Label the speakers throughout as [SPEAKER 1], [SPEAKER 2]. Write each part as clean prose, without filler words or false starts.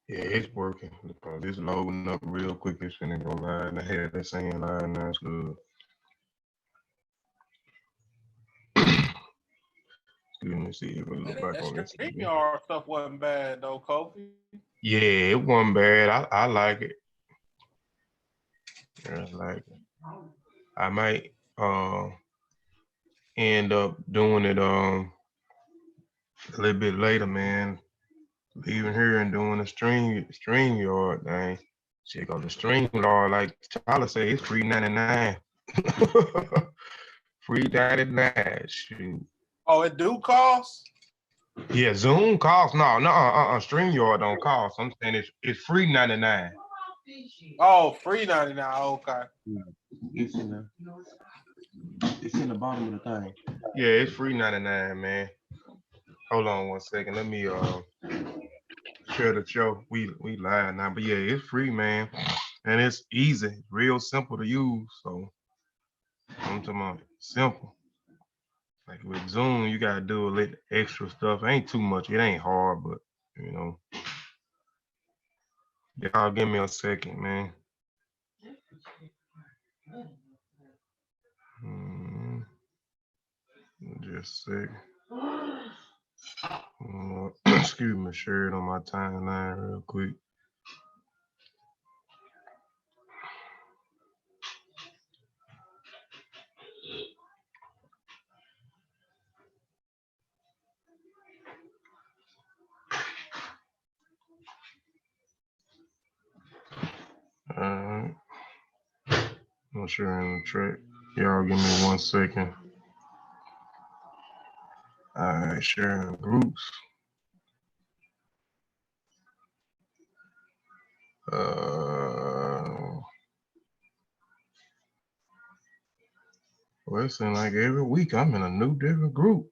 [SPEAKER 1] Yeah, it's working. It's loading up real quick. It's finna go live. And I had that same line. Now it's good. Excuse me. See if we look back
[SPEAKER 2] That
[SPEAKER 1] on this.
[SPEAKER 2] StreamYard stuff wasn't bad though, Kofi.
[SPEAKER 1] Yeah, it wasn't bad. I like it. Yeah, I like it. I might end up doing it a little bit later, man. Leaving here and doing the StreamYard thing. Check out the StreamYard, like Tyler said, it's free 99. Free 99. Shoot.
[SPEAKER 2] Oh, it do cost?
[SPEAKER 1] Yeah, Zoom costs StreamYard don't cost. I'm saying it's free 99.
[SPEAKER 2] Oh, free 99. Okay.
[SPEAKER 1] It's in the bottom of the thing. Yeah, it's free 99, man. Hold on 1 second. Let me share the show. We live now, but yeah, it's free, man, and it's easy, real simple to use. So I'm talking about simple. Like with Zoom, you gotta do a little extra stuff. Ain't too much. It ain't hard, but you know. Y'all give me a second, man. Just a sec. Excuse me, share it on my timeline real quick. Alright. I'm sharing the track. Y'all give me 1 second. Alright, sharing groups. Well, it seems like every week I'm in a new different group.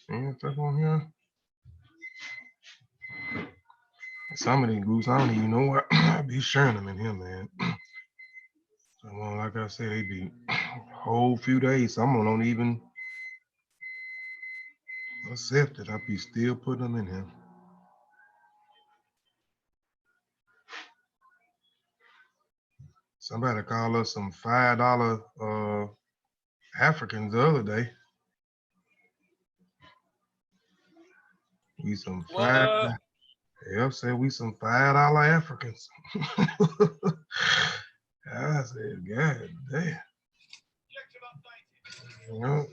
[SPEAKER 1] See stuff on here. Some of these groups, I don't even know what I be sharing them in here, man. So, well, like I said, they be a whole few days. Some of them don't even accept it. I be still putting them in here. Somebody called us some $5 Africans the other day. We some $5. Yep, said we some $5 Africans. I said, God damn. Yep.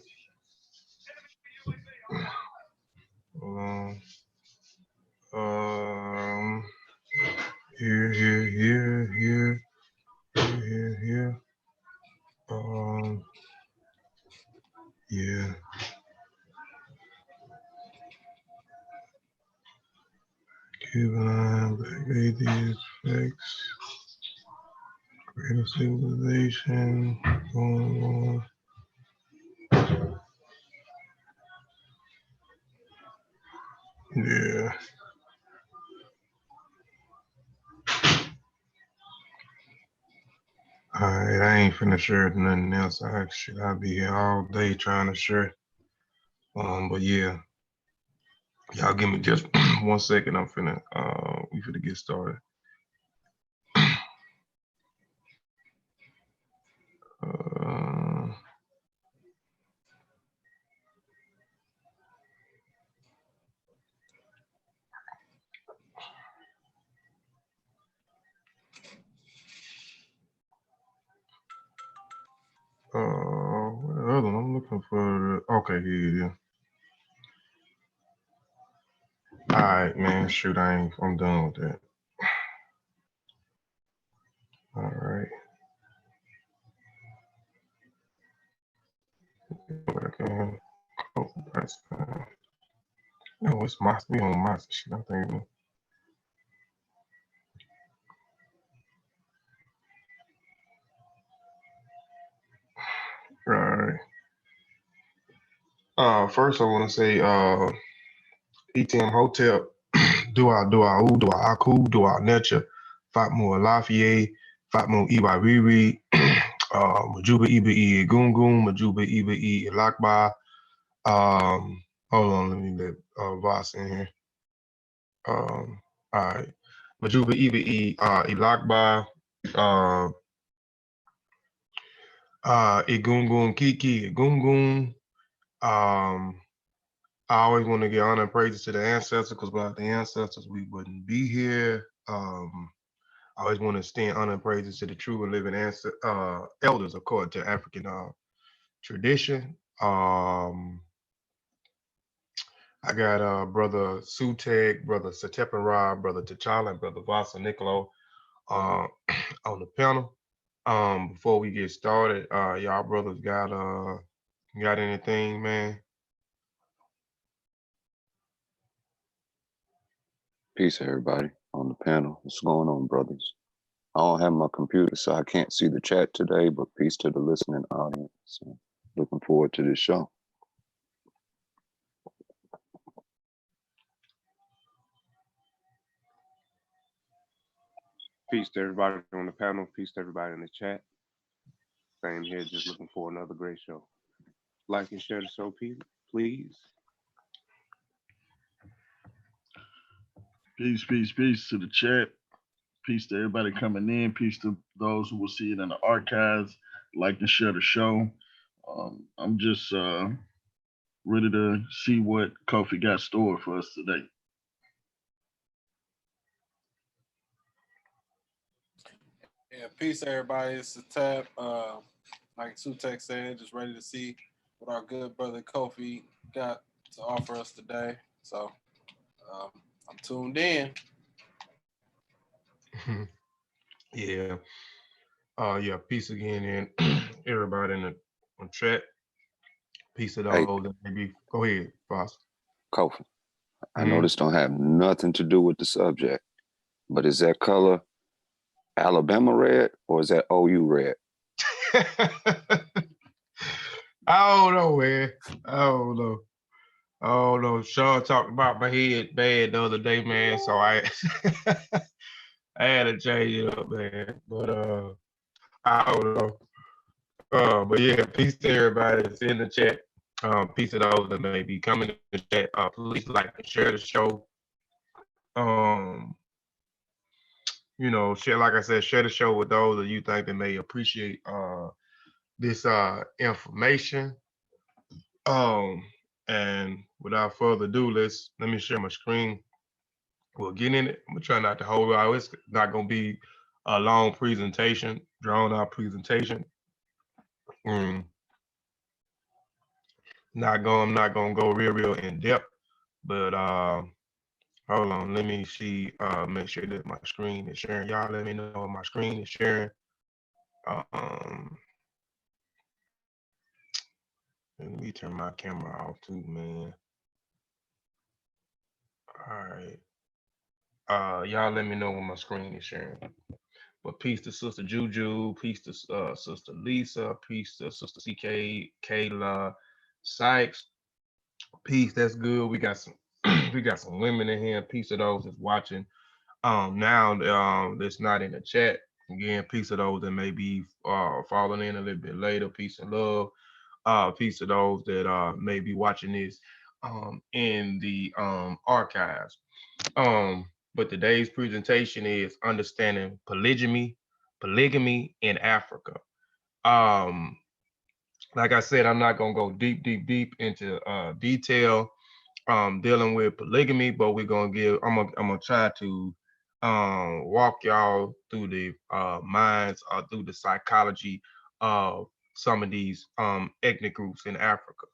[SPEAKER 1] Hold on. Here. Yeah. Cuban, Black atheist, facts, creative civilization, yeah. Alright, I ain't finna share nothing else. I'll be here all day trying to share. But yeah. Y'all give me just 1 second. I'm finna we finna get started. What the other one? I'm looking for okay, here. All right, man. Shoot, I'm done with that. All right. No, it's Mossi. We on Mossi shit. I'm thinking. All right. First I want to say, ETM Hotel, Dua Aku, Dua Necha, Fatmo Lafayette, Fatmo Iwa Riri, Majuba Iba E Gungun, Majuba Iba E Lakba. Hold on, let me let Voss in here. All right. Majuba Iba Ilakba, uh, Igungun Kiki, Igungun. I always want to give honor and praises to the ancestors because without the ancestors, we wouldn't be here. I always want to extend honor and praises to the true and living elders according to African tradition. I got brother Sutek, brother Satepanra, brother T'Challa, and brother Vasa Nicolo uh, on the panel. Before we get started, y'all brothers got anything, man?
[SPEAKER 3] Peace, everybody on the panel. What's going on, brothers? I don't have my computer, so I can't see the chat today, but peace to the listening audience. So looking forward to this show.
[SPEAKER 4] Peace to everybody on the panel. Peace to everybody in the chat. Same here, just looking for another great show. Like and share the show, please.
[SPEAKER 5] Peace, peace, peace to the chat. Peace to everybody coming in. Peace to those who will see it in the archives. Like and share the show. I'm just ready to see what Kofi got stored for us today.
[SPEAKER 2] Yeah, peace, everybody. It's the tab. Like Sutek said, just ready to see what our good brother Kofi got to offer us today. So I'm tuned in.
[SPEAKER 1] Yeah. Yeah, peace again and everybody in the on chat. Peace to
[SPEAKER 3] Hey,
[SPEAKER 1] those that maybe go ahead, Foster.
[SPEAKER 3] Kofi, I know this don't have nothing to do with the subject, but is that color Alabama red or is that OU red?
[SPEAKER 1] I don't know, man. I don't know. I don't know. Shawn talked about my head bad the other day, man. So I I had to change it up, man. But I don't know. But yeah, peace to everybody that's in the chat. Peace to those that may be coming in the chat. Please like and share the show. Share, like I said, share the show with those that you think that may appreciate this information. And without further ado, let me share my screen. We'll get in it. I'm gonna try not to hold out. It's not gonna be a long presentation, drawn out presentation. I'm not gonna go real in depth, but hold on, let me see, make sure that my screen is sharing. Y'all let me know if my screen is sharing. Let me turn my camera off too, man. All right. Y'all let me know when my screen is sharing. But peace to Sister Juju, peace to Sister Lisa, peace to Sister CK, Kayla, Sykes. Peace, that's good. We got some we got some women in here. Peace to those that's watching. Now that's not in the chat. Again, peace to those that may be falling in a little bit later. Peace and love. Peace to those that may be watching this in the archives. But today's presentation is understanding polygamy in Africa. Like I said, I'm not gonna go deep into detail dealing with polygamy, but I'm gonna try to walk y'all through the minds or through the psychology of some of these ethnic groups in Africa.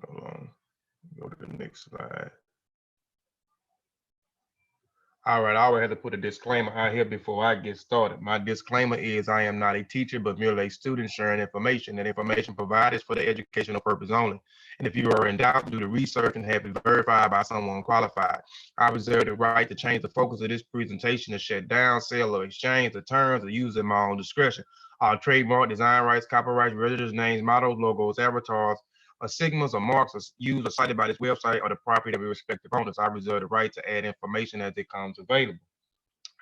[SPEAKER 1] Hold on. Go to the next slide. All right, I always had to put a disclaimer out here before I get started. My disclaimer is I am not a teacher, but merely a student sharing information. That information provided is for the educational purpose only. And if you are in doubt, do the research and have it verified by someone qualified. I reserve the right to change the focus of this presentation to shut down, sell, or exchange the terms or use at my own discretion. All trademark, design rights, copyrights, registers, names, mottos, logos, avatars, or sigmas or marks are used or cited by this website or the property of the respective owners. I reserve the right to add information as it comes available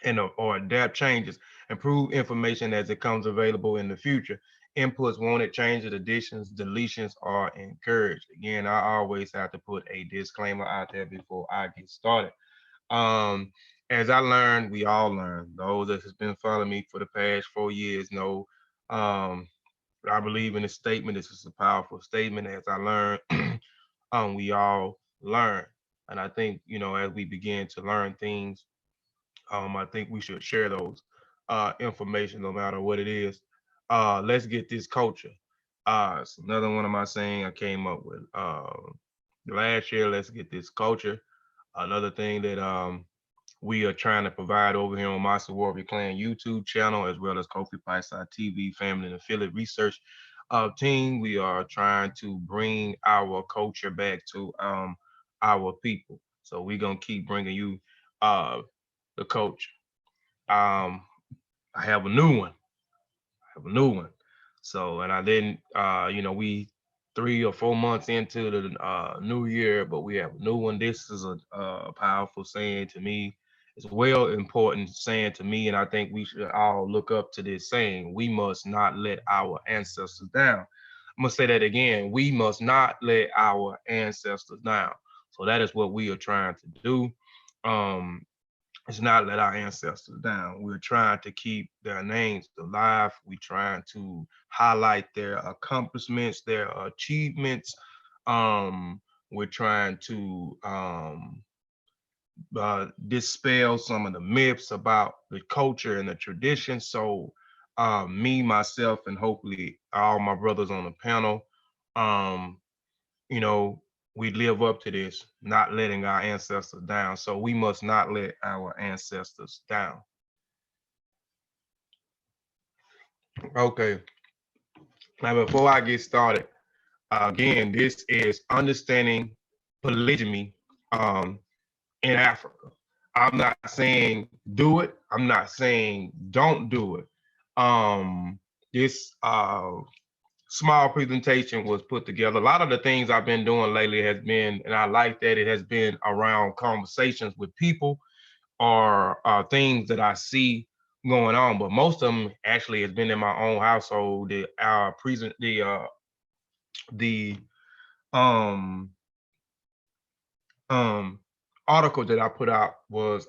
[SPEAKER 1] and or adapt changes, improve information as it comes available in the future. Inputs wanted, changes, additions, deletions are encouraged. Again, I always have to put a disclaimer out there before I get started. Um, as I learned, we all learn. Those that has been following me for the past 4 years know um, I believe in this statement. This is a powerful statement. As I learned, we all learn. And I think, as we begin to learn things, I think we should share those information no matter what it is. Let's get this culture. It's another one of my saying I came up with last year. Let's get this culture. Another thing that we are trying to provide over here on Mossi Warrior Clan YouTube channel, as well as Kofi Piesie TV family and affiliate research team. We are trying to bring our culture back to our people. So we're gonna keep bringing you uh, the culture. Um, I have a new one. Have a new one. So, and I didn't, we 3 or 4 months into the new year, but we have a new one. This is a powerful saying to me. It's well important saying to me, and I think we should all look up to this saying. We must not let our ancestors down. I'm gonna say that again. We must not let our ancestors down. So that is what we are trying to do. Um, it's not let our ancestors down. We're trying to keep their names alive. We're trying to highlight their accomplishments, their achievements. We're trying to dispel some of the myths about the culture and the tradition. So me, myself, and hopefully all my brothers on the panel, um, you know, we live up to this, not letting our ancestors down. So we must not let our ancestors down. Okay. Now, before I get started, again, this is understanding polygamy in Africa. I'm not saying do it. I'm not saying don't do it. This small presentation was put together. A lot of the things I've been doing lately has been, and I like that it has been around conversations with people or things that I see going on. But most of them actually has been in my own household. The um um article that I put out was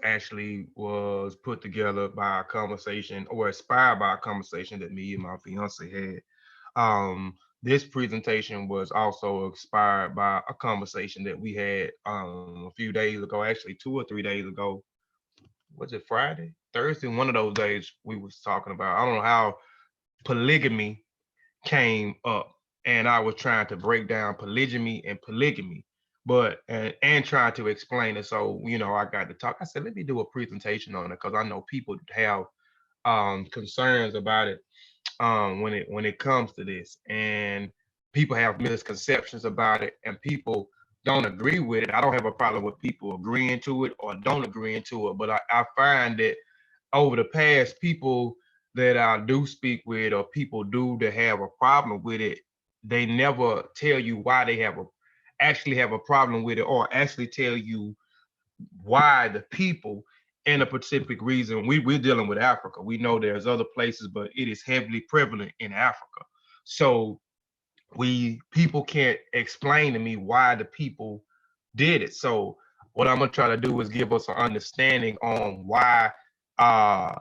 [SPEAKER 1] put together by a conversation or inspired by a conversation that me and my fiance had. This presentation was also inspired by a conversation that we had a few days ago, actually 2 or 3 days ago. Was it Friday? Thursday? One of those days we was talking about. I don't know how polygamy came up, and I was trying to break down polygyny and polygamy, but and trying to explain it. So I got to talk. I said, let me do a presentation on it because I know people have concerns about it when it comes to this, and people have misconceptions about it, and people don't agree with it. I don't have a problem with people agreeing to it or don't agree to it, but I find that over the past, people that I do speak with or people do that have a problem with it, they never tell you why they actually have a problem with it, or actually tell you why the people in a specific reason. We're dealing with Africa. We know there's other places, but it is heavily prevalent in Africa. So people can't explain to me why the people did it. So what I'm gonna try to do is give us an understanding on why uh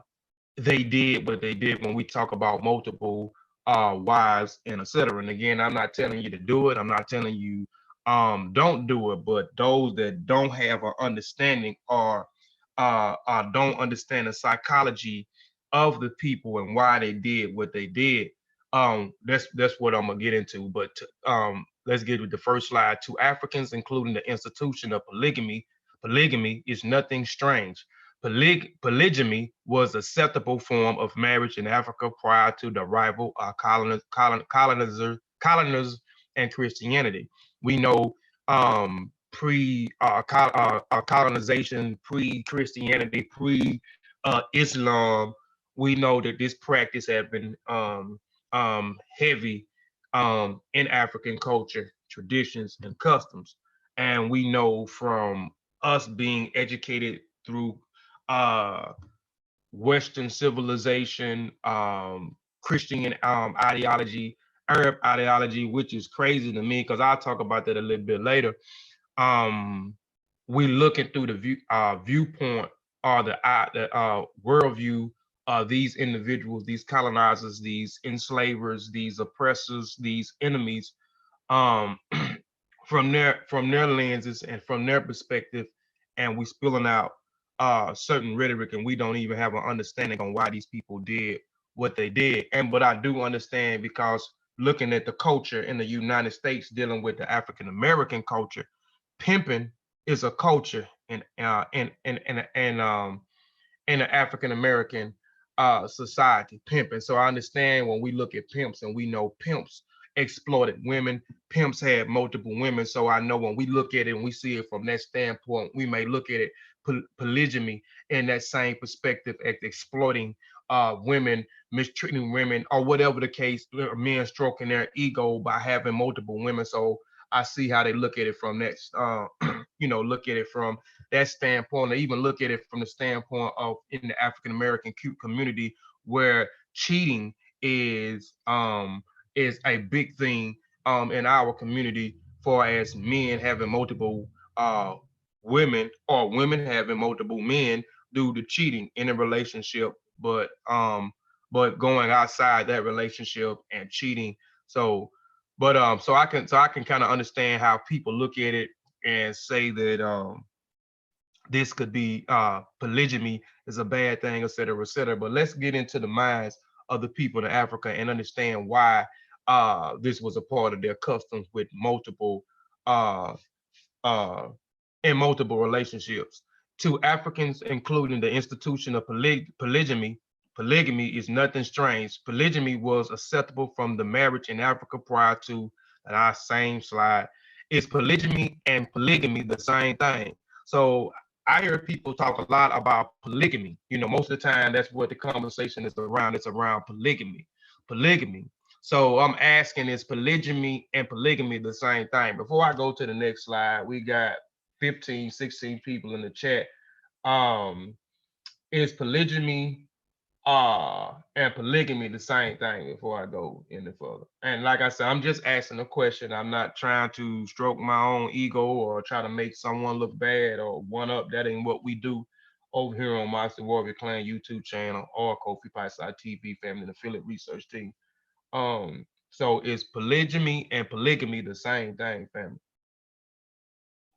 [SPEAKER 1] they did what they did when we talk about multiple wives and etc. And again, I'm not telling you to do it. I'm not telling you don't do it, but those that don't have an understanding or don't understand the psychology of the people and why they did what they did, that's what I'm gonna get into. But let's get with the first slide. To Africans, including the institution of polygamy is nothing strange. Polygamy was a acceptable form of marriage in Africa prior to the arrival of colonizers and Christianity. We know pre-colonization, pre-Christianity, pre-Islam, we know that this practice had been heavy in African culture, traditions, and customs. And we know from us being educated through uh, Western civilization, Christian ideology, Arab ideology, which is crazy to me because I'll talk about that a little bit later. We looking through the viewpoint or the worldview of these individuals, these colonizers, these enslavers, these oppressors, these enemies, um, from their lenses and from their perspective, and we spilling out certain rhetoric, and we don't even have an understanding on why these people did what they did. And but I do understand because looking at the culture in the United States, dealing with the African American culture, pimping is a culture in the African American society, pimping. So I understand when we look at pimps and we know pimps exploited women, pimps had multiple women. So I know when we look at it and we see it from that standpoint, we may look at it polygamy in that same perspective as exploiting women, mistreating women, or whatever the case, men stroking their ego by having multiple women. So I see how they look at it from that, look at it from that standpoint, or even look at it from the standpoint of in the African American community where cheating is a big thing in our community, for as men having multiple women or women having multiple men due to cheating in a relationship, but going outside that relationship and cheating. So so I can kind of understand how people look at it and say that this could be polygamy is a bad thing, et cetera, et cetera. But let's get into the minds of the people in Africa and understand why this was a part of their customs with multiple uh, uh, in multiple relationships. To Africans, including the institution of polygamy is nothing strange. Polygamy was acceptable from the marriage in Africa prior to, and our same slide, is polygamy and polygamy the same thing? So I hear people talk a lot about polygamy. Most of the time that's what the conversation is around. It's around polygamy. Polygamy. So I'm asking, is polygamy and polygamy the same thing? Before I go to the next slide, we got 15, 16 people in the chat. Is polygamy and polygamy the same thing before I go any further? And like I said, I'm just asking a question. I'm not trying to stroke my own ego or try to make someone look bad or one up. That ain't what we do over here on Mossi Warrior Clan YouTube channel or Kofi Piesie TV Family and Affiliate Research Team. So is polygamy and polygamy the same thing, family?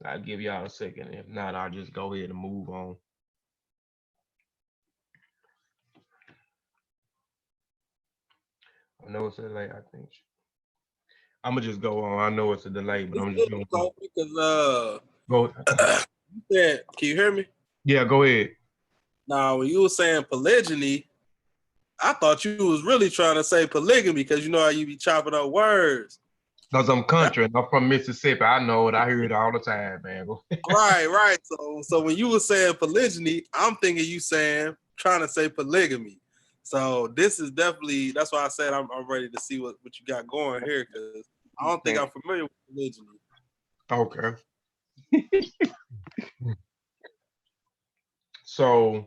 [SPEAKER 1] I'll give y'all a second. If not, I'll just go ahead and move on. I know it's a delay, I think. I'm gonna just go on. I know it's a delay, but I'm just going to go.
[SPEAKER 2] Because
[SPEAKER 1] Go.
[SPEAKER 2] can you hear me?
[SPEAKER 1] Yeah, go ahead.
[SPEAKER 2] Now, when you were saying polygyny, I thought you was really trying to say polygamy because you know how you be chopping up words.
[SPEAKER 1] Because I'm country and I'm from Mississippi. I know it. I hear it all the time, man.
[SPEAKER 2] Right. So when you were saying polygyny, I'm thinking you trying to say polygamy. So this is definitely, that's why I said I'm ready to see what you got going here, because I don't think I'm familiar with polygyny.
[SPEAKER 1] Okay. So,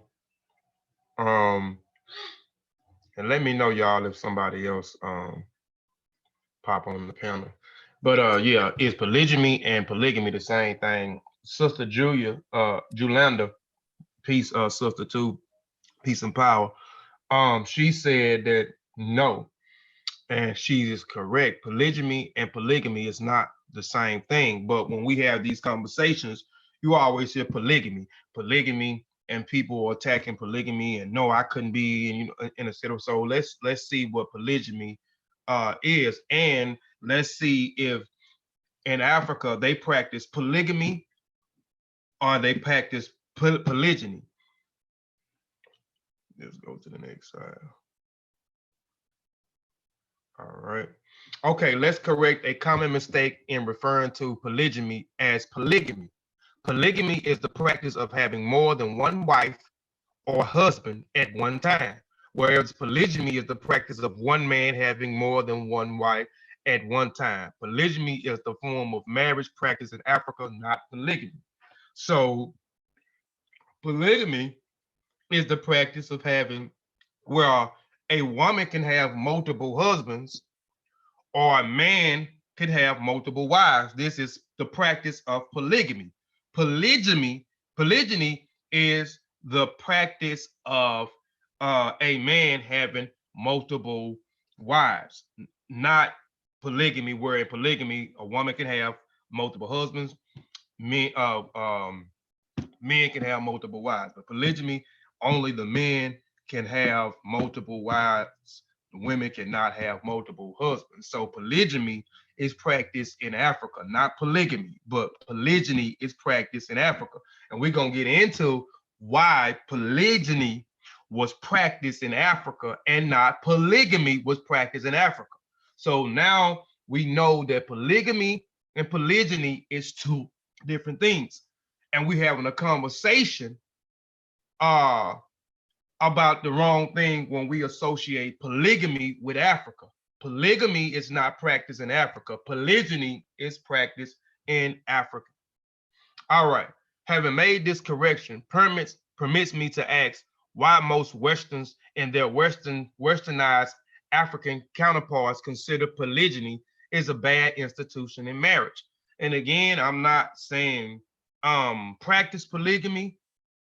[SPEAKER 1] and let me know, y'all, if somebody else pop on the panel. But yeah, is polygamy and polygamy the same thing? Sister Julanda, peace, sister too, peace and power. She said that no, and she is correct. Polygamy and polygamy is not the same thing. But when we have these conversations, you always hear polygamy, and people are attacking polygamy. And no, I couldn't be in a set of. So let's see what polygamy is, and let's see if in Africa they practice polygamy or they practice polygyny. Let's go to the next slide. All right. Okay, let's correct a common mistake in referring to polygamy as polygamy. Polygamy is the practice of having more than one wife or husband at one time, whereas polygymy is the practice of one man having more than one wife at one time. Polygamy is the form of marriage practice in Africa, not polygamy. So polygamy is the practice of having, well, a woman can have multiple husbands, or a man could have multiple wives. This is the practice of polygamy. Polygyny is the practice of a man having multiple wives, not polygamy, where in polygamy a woman can have multiple husbands, men men can have multiple wives, but polygyny, only the men can have multiple wives. The women cannot have multiple husbands. So polygyny is practiced in Africa, not polygamy, but polygyny is practiced in Africa. And we're gonna get into why polygyny was practiced in Africa and not polygamy was practiced in Africa. So now we know that polygamy and polygyny is two different things, and we're having a conversation uh, about the wrong thing when we associate polygamy with Africa. Polygamy is not practiced in Africa. Polygyny is practiced in Africa. All right. Having made this correction permits me to ask why most Westerns and their westernized African counterparts consider polygyny is a bad institution in marriage. And again, I'm not saying practice polygamy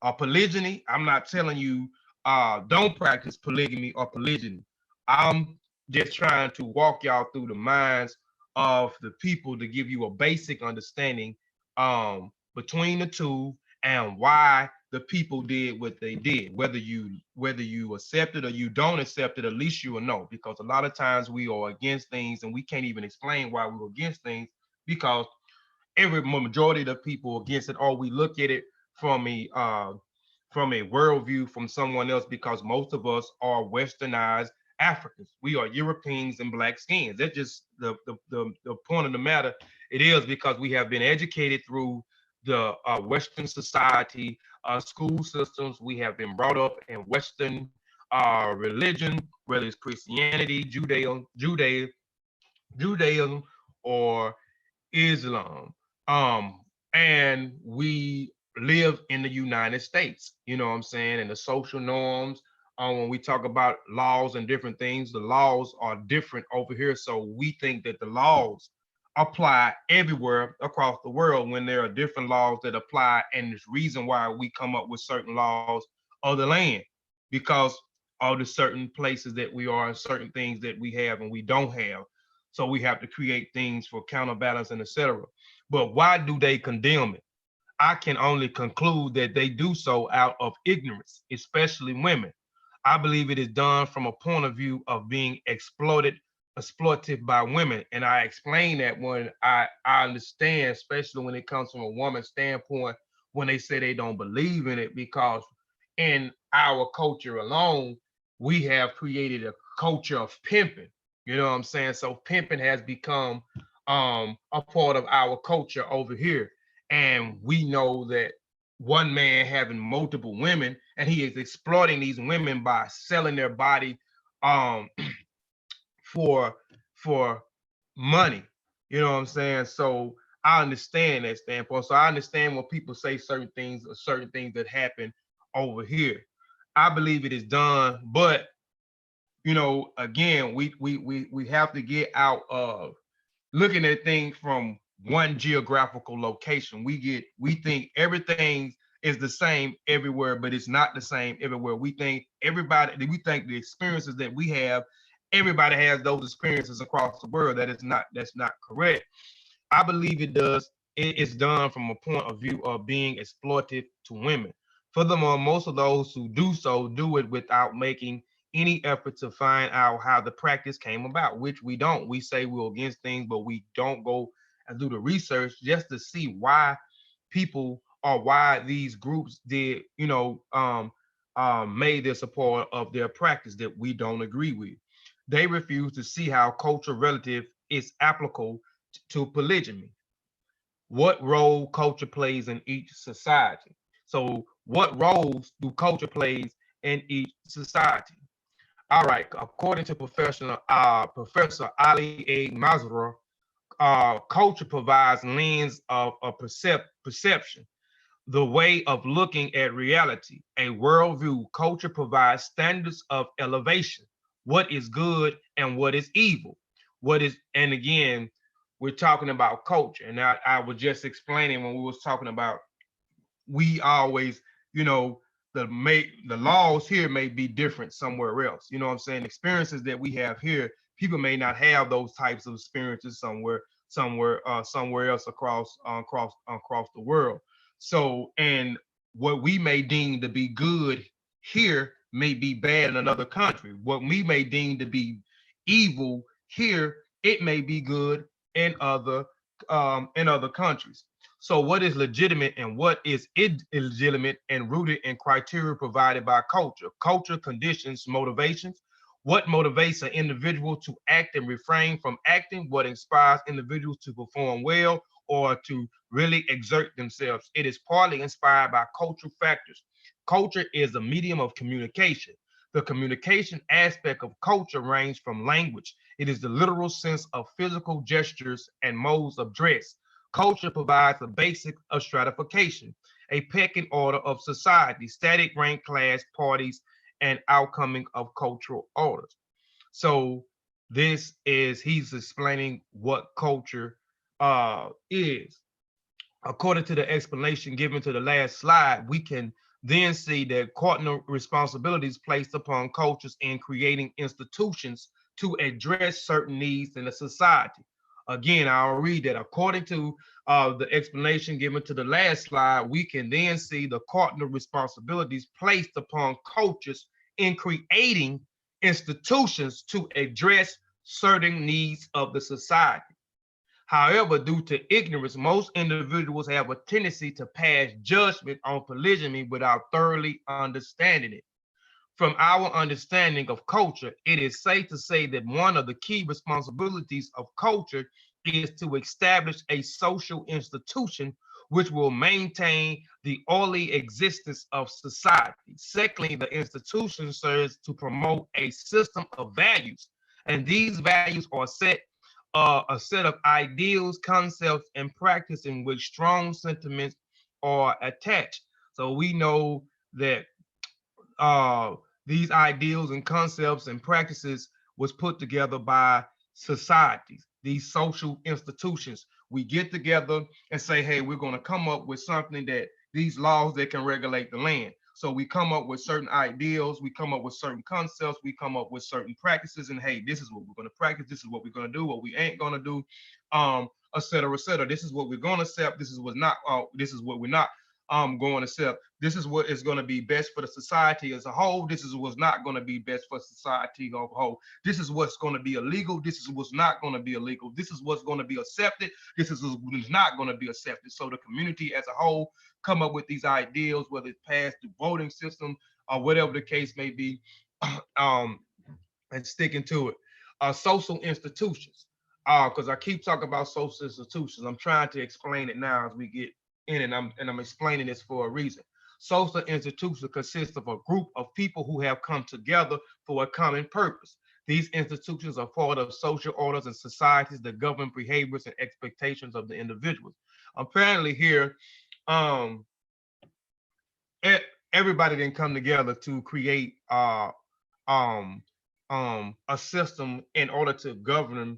[SPEAKER 1] or polygyny. I'm not telling you don't practice polygamy or polygyny. I'm just trying to walk y'all through the minds of the people to give you a basic understanding between the two and why the people did what they did. Whether you accept it or you don't accept it, at least you will know. Because a lot of times we are against things and we can't even explain why we were against things because every majority of the people against it, or we look at it from a worldview from someone else, because most of us are westernized Africans. We are Europeans and black skins. That's just the point of the matter. It is because we have been educated through the Western society, school systems. We have been brought up in Western religion, whether it's Christianity, Judaism, or Islam. And we live in the United States, you know what I'm saying? And the social norms, when we talk about laws and different things, the laws are different over here. So we think that the laws apply everywhere across the world when there are different laws that apply. And there's reason why we come up with certain laws of the land, because of the certain places that we are and certain things that we have and we don't have. So we have to create things for counterbalance and etc. But why do they condemn it? I can only conclude that they do so out of ignorance, especially women. I believe it is done from a point of view of being exploited by women. And I explain that when I understand, especially when it comes from a woman's standpoint, when they say they don't believe in it, because in our culture alone, we have created a culture of pimping. You know what I'm saying? So pimping has become a part of our culture over here. And we know that one man having multiple women, and he is exploiting these women by selling their body um, for money. You know what I'm saying? So I understand that standpoint. So I understand when people say certain things or certain things that happen over here. I believe it is done, but you know, again, we have to get out of looking at things from one geographical location. We think everything is the same everywhere, but it's not the same everywhere. We think the experiences that we have, everybody has those experiences across the world. That's not correct. I believe it does. It's done from a point of view of being exploitive to women. Furthermore, most of those who do so do it without making any effort to find out how the practice came about, which we don't. We say we're against things, but we don't go and do the research just to see why people or why these groups did, made this a part of their practice that we don't agree with. They refuse to see how culture relative is applicable to polygamy. What role culture plays in each society. So what roles do culture plays in each society? All right, according to Professor Ali A. Mazrur, culture provides lens of perception, the way of looking at reality, a worldview. Culture provides standards of elevation, what is good and what is evil. And again, we're talking about culture. And I was just explaining when we was talking about, we always, the laws here may be different somewhere else. You know what I'm saying? Experiences that we have here, people may not have those types of experiences somewhere else across the world. So, and what we may deem to be good here may be bad in another country. What we may deem to be evil here, it may be good in other countries. So what is legitimate and what is illegitimate and rooted in criteria provided by culture? Culture conditions motivations. What motivates an individual to act and refrain from acting? What inspires individuals to perform well or to really exert themselves? It is partly inspired by cultural factors. Culture is a medium of communication. The communication aspect of culture ranges from language. It is the literal sense of physical gestures and modes of dress. Culture provides a basic of stratification, a pecking order of society, static rank class, parties, and outcoming of cultural orders. So he's explaining what culture is. According to the explanation given to the last slide, we can then see that cardinal responsibilities placed upon cultures in creating institutions to address certain needs in a society. Again, I'll read that. According to the explanation given to the last slide, we can then see the cardinal responsibilities placed upon cultures in creating institutions to address certain needs of the society. However, due to ignorance, most individuals have a tendency to pass judgment on polygyny without thoroughly understanding it. From our understanding of culture, it is safe to say that one of the key responsibilities of culture is to establish a social institution which will maintain the orderly existence of society. Secondly, the institution serves to promote a system of values, and these values are a set of ideals, concepts, and practice in which strong sentiments are attached. So we know that these ideals and concepts and practices was put together by societies, these social institutions. We get together and say, hey, we're going to come up with something that these laws that can regulate the land. So we come up with certain ideals, we come up with certain concepts, we come up with certain practices, and hey, this is what we're going to practice, this is what we're going to do, what we ain't going to do, et cetera, et cetera. This is what we're going to accept, this is what not, this is what we're not going to accept. This is what is going to be best for the society as a whole. This is what's not going to be best for society as a whole. This is what's going to be illegal. This is what's not going to be illegal. This is what's going to be accepted. This is what is not going to be accepted. So the community as a whole come up with these ideals, whether it's passed through voting system or whatever the case may be, and sticking to it. Social institutions, because I keep talking about social institutions. I'm trying to explain it now as we get in, and I'm explaining this for a reason. Social institutions consist of a group of people who have come together for a common purpose. These institutions are part of social orders and societies that govern behaviors and expectations of the individuals. Apparently here, everybody didn't come together to create a system in order to govern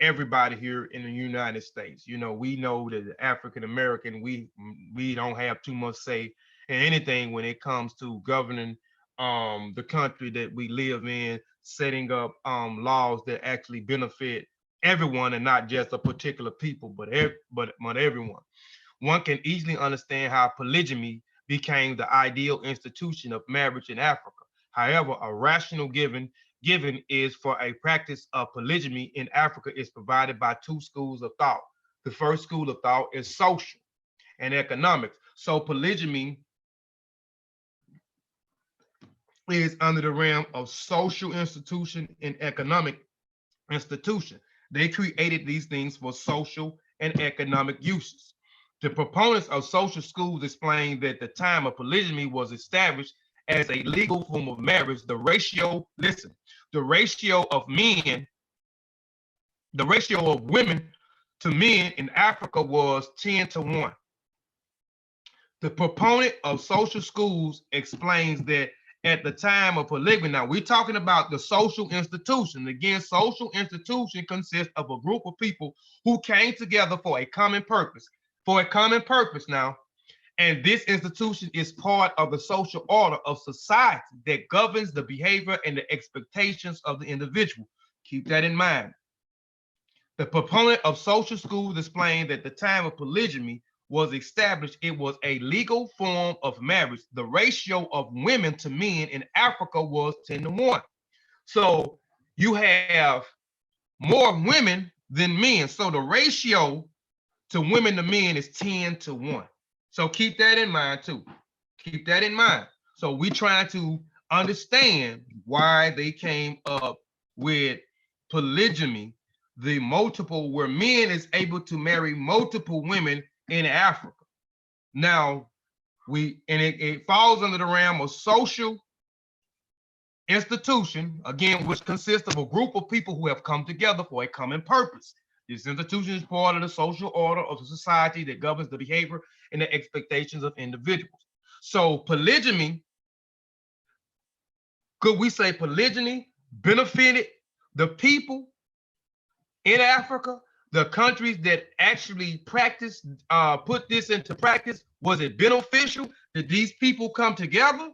[SPEAKER 1] everybody here in the United States. You know, we know that African American, we don't have too much say in anything when it comes to governing the country that we live in, setting up laws that actually benefit everyone and not just a particular people, but everyone. One can easily understand how polygamy became the ideal institution of marriage in Africa. However, a rational given is for a practice of polygamy in Africa is provided by two schools of thought. The first school of thought is social and economics. So polygamy is under the realm of social institution and economic institution. They created these things for social and economic uses. The proponents of social schools explain that the time of polygamy was established as a legal form of marriage. The ratio of women to men in Africa was 10-1. The proponent of social schools explains that at the time of polygamy. Now, we're talking about the social institution. Again, social institution consists of a group of people who came together for a common purpose. For a common purpose now. And this institution is part of the social order of society that governs the behavior and the expectations of the individual. Keep that in mind. The proponent of social schools explained that the time of polygamy was established, it was a legal form of marriage. The ratio of women to men in Africa was 10-1. So you have more women than men. So the ratio to women to men is 10-1. So keep that in mind too. Keep that in mind. So we're trying to understand why they came up with polygamy, the multiple, where men is able to marry multiple women in Africa. Now, it falls under the realm of social institution, again, which consists of a group of people who have come together for a common purpose. This institution is part of the social order of the society that governs the behavior and the expectations of individuals. So polygamy, could we say polygyny benefited the people in Africa, the countries that actually practice, put this into practice? Was it beneficial? Did these people come together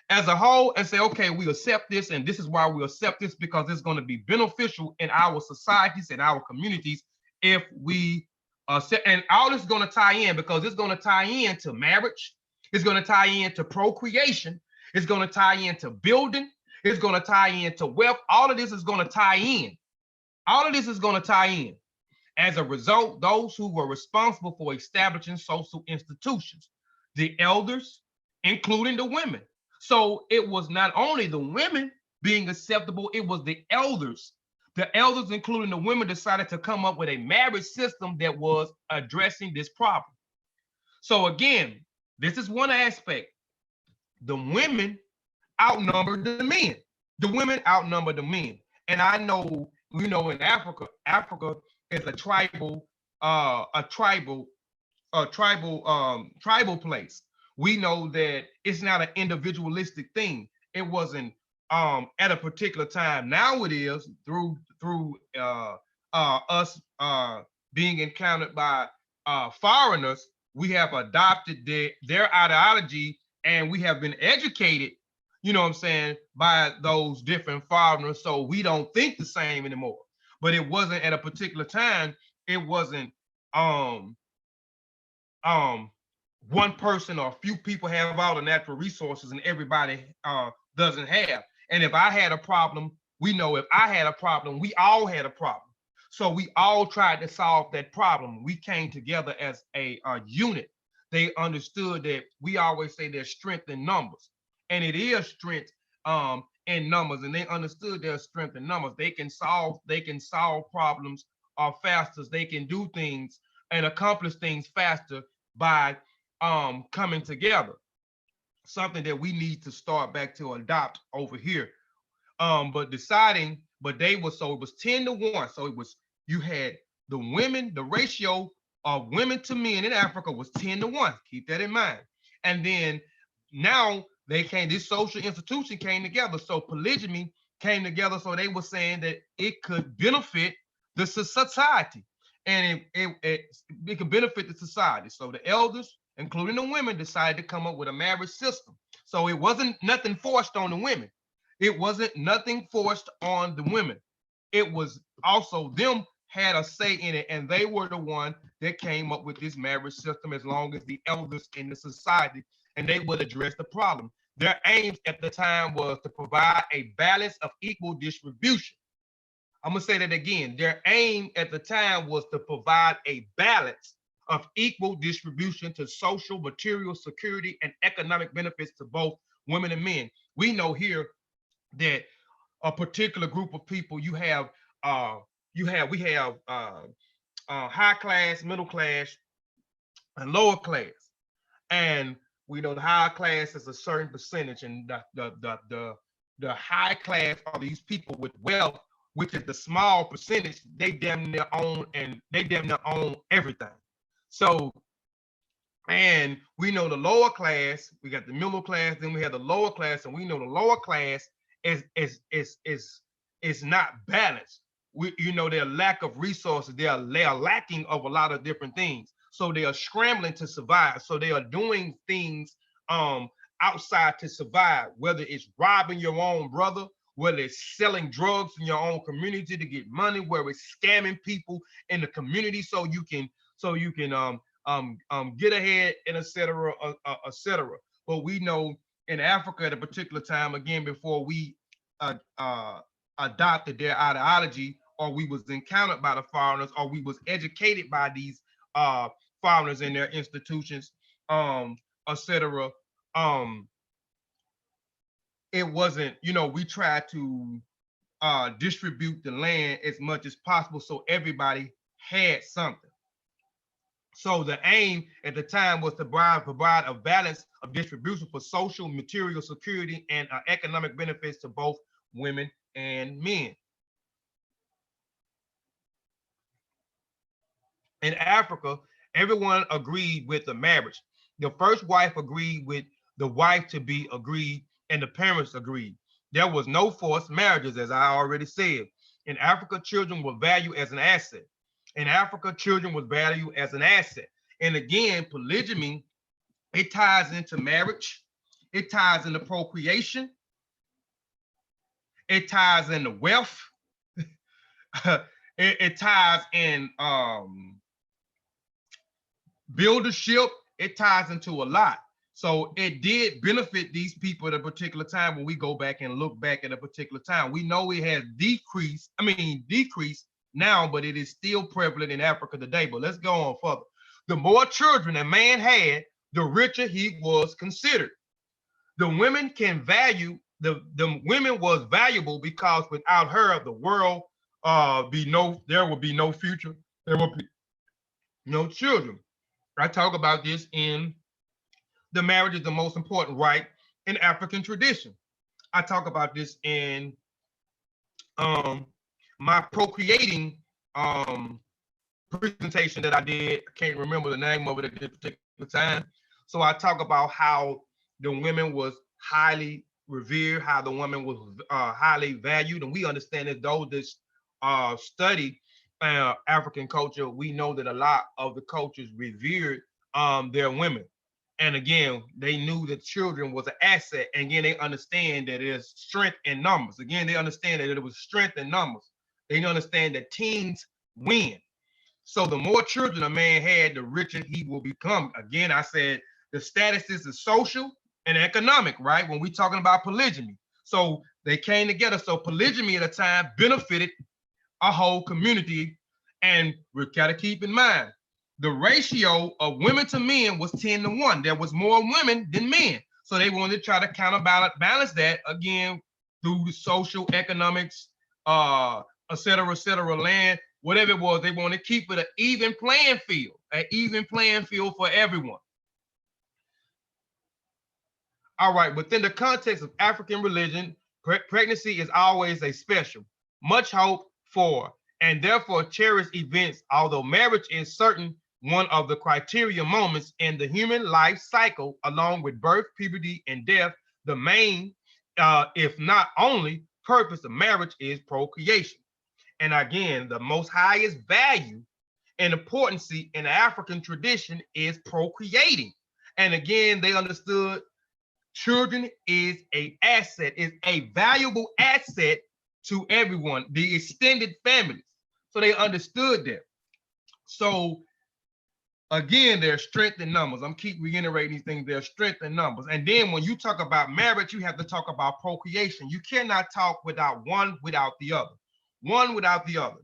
[SPEAKER 1] as a whole and say, okay, we accept this, and this is why we accept this, because it's going to be beneficial in our societies and our communities if we accept? And all this is going to tie in, because it's going to tie into marriage, it's going to tie into procreation, it's going to tie into building, it's going to tie into wealth. All of this is going to tie in. All of this is going to tie in. As a result, those who were responsible for establishing social institutions, the elders, including the women. So it was not only the women being acceptable, it was the elders. The elders, including the women, decided to come up with a marriage system that was addressing this problem. So again, this is one aspect. The women outnumbered the men. The women outnumbered the men. And I know, you know, in Africa is a tribal place. We know that it's not an individualistic thing. It wasn't at a particular time. Now it is through us being encountered by foreigners. We have adopted their ideology, and we have been educated, you know what I'm saying, by those different foreigners. So we don't think the same anymore. But it wasn't at a particular time. It wasn't one person or a few people have all the natural resources and everybody doesn't have. And if I had a problem, we know if I had a problem, we all had a problem. So we all tried to solve that problem. We came together as a unit. They understood that we always say there's strength in numbers, and it is strength in numbers. And they understood there's strength in numbers. They can solve problems faster. They can do things and accomplish things faster by coming together. Something that we need to start back to adopt over here. But they were, so it was 10-1. So it was, you had the women, the ratio of women to men in Africa was 10-1. Keep that in mind. And then now this social institution came together. So polygamy came together. So they were saying that it could benefit the society, and it could benefit the society. So the elders, including the women, decided to come up with a marriage system. So it wasn't nothing forced on the women. It wasn't nothing forced on the women. It was also them had a say in it, and they were the one that came up with this marriage system, as long as the elders in the society, and they would address the problem. Their aims at the time was to provide a balance of equal distribution. I'm gonna say that again. Their aim at the time was to provide a balance of equal distribution to social, material, security, and economic benefits to both women and men. We know here that a particular group of people, we have high class, middle class, and lower class. And we know the high class is a certain percentage, and the high class are these people with wealth, which is the small percentage. They damn near own everything. So And we know the lower class, we got the middle class, then we have the lower class, and we know the lower class is not balanced. Their lack of resources, they are lacking of a lot of different things. So they are scrambling to survive. So they are doing things outside to survive, whether it's robbing your own brother, whether it's selling drugs in your own community to get money, where it's scamming people in the community so you can get ahead, and et cetera. But we know in Africa at a particular time, again, before we adopted their ideology, or we was encountered by the foreigners, or we was educated by these foreigners in their institutions, et cetera. Um, it wasn't, we tried to distribute the land as much as possible so everybody had something. So the aim at the time was to provide a balance of distribution for social, material security, and economic benefits to both women and men. In Africa, everyone agreed with the marriage. The first wife agreed with the wife to be agreed, and the parents agreed. There was no forced marriages, as I already said. In Africa, children were valued as an asset. In Africa, children were valued as an asset. And again, polygamy, it ties into marriage, it ties into procreation, it ties into wealth, it ties in buildership, it ties into a lot. So it did benefit these people at a particular time. When we go back and look back at a particular time, we know it has decreased now, but it is still prevalent in Africa today. But let's go on further. The more children a man had, the richer he was considered. The women can value, the women was valuable because without her, the world there would be no future. There would be no children. I talk about this in The Marriage is the Most Important Right in African Tradition. I talk about this in my procreating presentation that I did. I can't remember the name of it at this particular time. So I talk about how the women was highly revered, how the woman was highly valued, and we understand that those that study African culture, we know that a lot of the cultures revered their women. And again, they knew that children was an asset. And again, they understand that there's strength in numbers. Again, they understand that it was strength in numbers. They understand that teens win. So the more children a man had, the richer he will become. Again, I said the status is social and economic, right? When we're talking about polygyny. So they came together. So polygamy at a time benefited a whole community. And we got to keep in mind, the ratio of women to men was 10-1. There was more women than men. So they wanted to try to balance that again through the social, economics, et cetera, land, whatever it was. They want to keep it an even playing field for everyone. All right, within the context of African religion, pregnancy is always a special, much hope for, and therefore cherished events, although marriage is certain one of the criteria moments in the human life cycle, along with birth, puberty, and death. The main, if not only, purpose of marriage is procreation. And again, the most highest value and importance in the African tradition is procreating. And again, they understood children is an asset, is a valuable asset to everyone, the extended families. So they understood that. So again, there's strength in numbers. I'm keep reiterating these things. There's strength in numbers. And then when you talk about marriage, you have to talk about procreation. You cannot talk without one without the other. One without the other.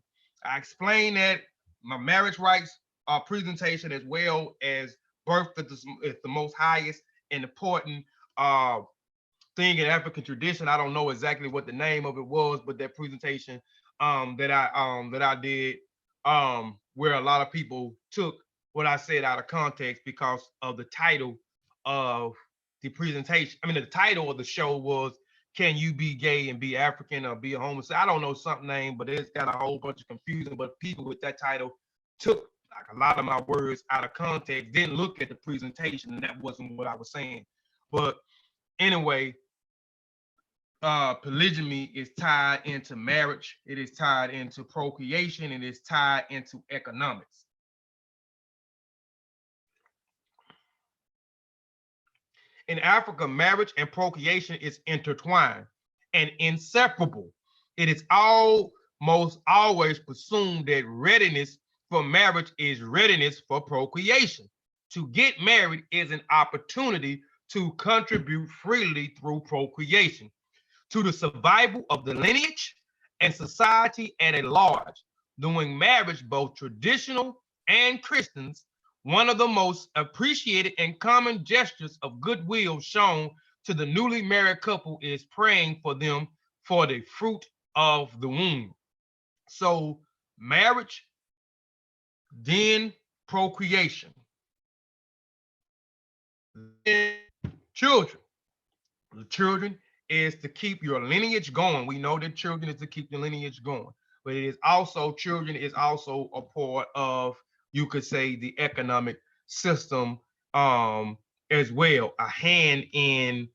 [SPEAKER 1] I explained that my marriage rights presentation, as well as birth is the most highest and important thing in African tradition. I don't know exactly what the name of it was, but that presentation that I did, where a lot of people took what I said out of context because of the title of the presentation. I mean, the title of the show was "Can You Be Gay and Be African or Be a Homosexual?" I don't know something name, but it's got a whole bunch of confusion. But people with that title took like a lot of my words out of context, didn't look at the presentation, and that wasn't what I was saying. But anyway, polygamy is tied into marriage, it is tied into procreation, and it's tied into economics. In Africa, marriage and procreation is intertwined and inseparable. It is almost always presumed that readiness for marriage is readiness for procreation. To get married is an opportunity to contribute freely through procreation to the survival of the lineage and society at a large. During marriage, both traditional and Christians, one of the most appreciated and common gestures of goodwill shown to the newly married couple is praying for them for the fruit of the womb. So, marriage, then procreation, then children. The children is to keep your lineage going. We know that children is to keep the lineage going, but it is also children is also a part of, you could say, the economic system as well, a hand in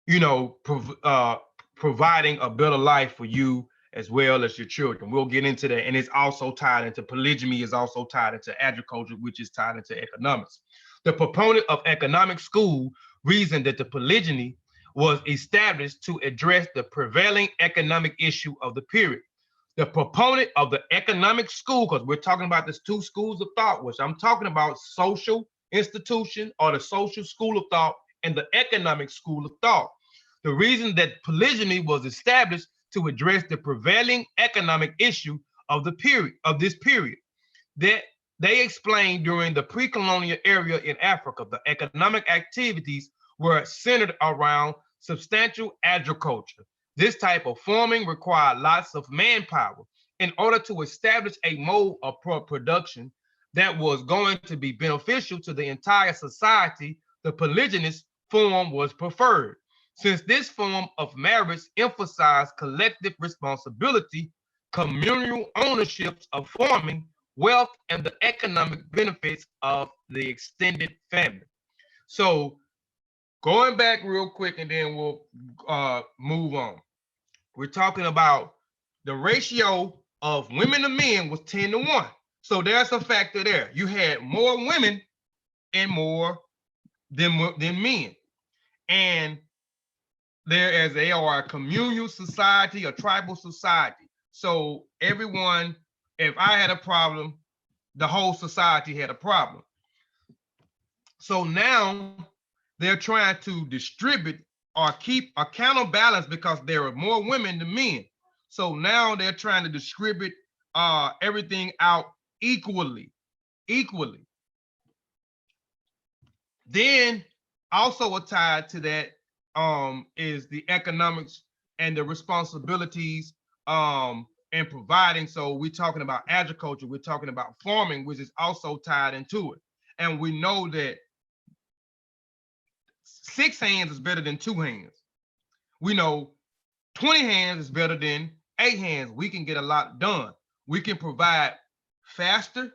[SPEAKER 1] you know providing a better life for you as well as your children. We'll get into that, and it's also tied into polygamy, is also tied into agriculture, which is tied into economics. The proponent of economic school reasoned that the polygyny was established to address the prevailing economic issue of the period. The proponent of the economic school, because we're talking about these two schools of thought, which I'm talking about social institution or the social school of thought and the economic school of thought. The reason that polygyny was established to address the prevailing economic issue of the period of this period. That they explained during the pre-colonial era in Africa, the economic activities were centered around substantial agriculture. This type of farming required lots of manpower. In order to establish a mode of production that was going to be beneficial to the entire society, the polygynous form was preferred. Since this form of marriage emphasized collective responsibility, communal ownerships of farming, wealth, and the economic benefits of the extended family. So going back real quick and then we'll move on. We're talking about the ratio of women to men was 10 to 1. So there's a factor there. You had more women and more than men. And there, as they are a communal society, a tribal society. So everyone, if I had a problem, the whole society had a problem. So now they're trying to distribute or keep a counterbalance because there are more women than men. So now they're trying to distribute everything out equally. Then also tied to that is the economics and the responsibilities and providing. So we're talking about agriculture, we're talking about farming, which is also tied into it. And we know that 6 hands is better than 2 hands. We know 20 hands is better than 8 hands. We can get a lot done. We can provide faster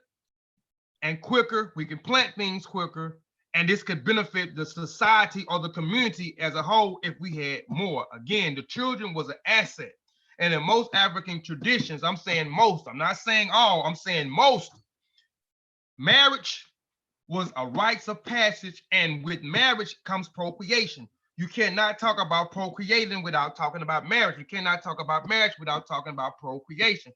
[SPEAKER 1] and quicker. We can plant things quicker. And this could benefit the society or the community as a whole if we had more. Again, the children was an asset. And in most African traditions, I'm saying most, I'm not saying all, I'm saying most, marriage was a rites of passage, and with marriage comes procreation. You cannot talk about procreating without talking about marriage. You cannot talk about marriage without talking about procreation.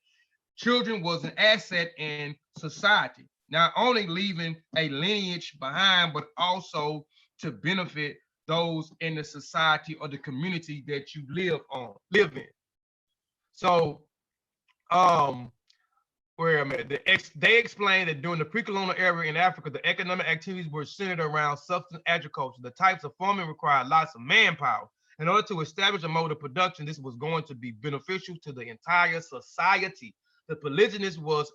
[SPEAKER 1] Children was an asset in society, not only leaving a lineage behind, but also to benefit those in the society or the community that you live in. So, where I'm at, they explained that during the pre-colonial era in Africa, the economic activities were centered around subsistence agriculture. The types of farming required lots of manpower. In order to establish a mode of production, this was going to be beneficial to the entire society. The polygynous was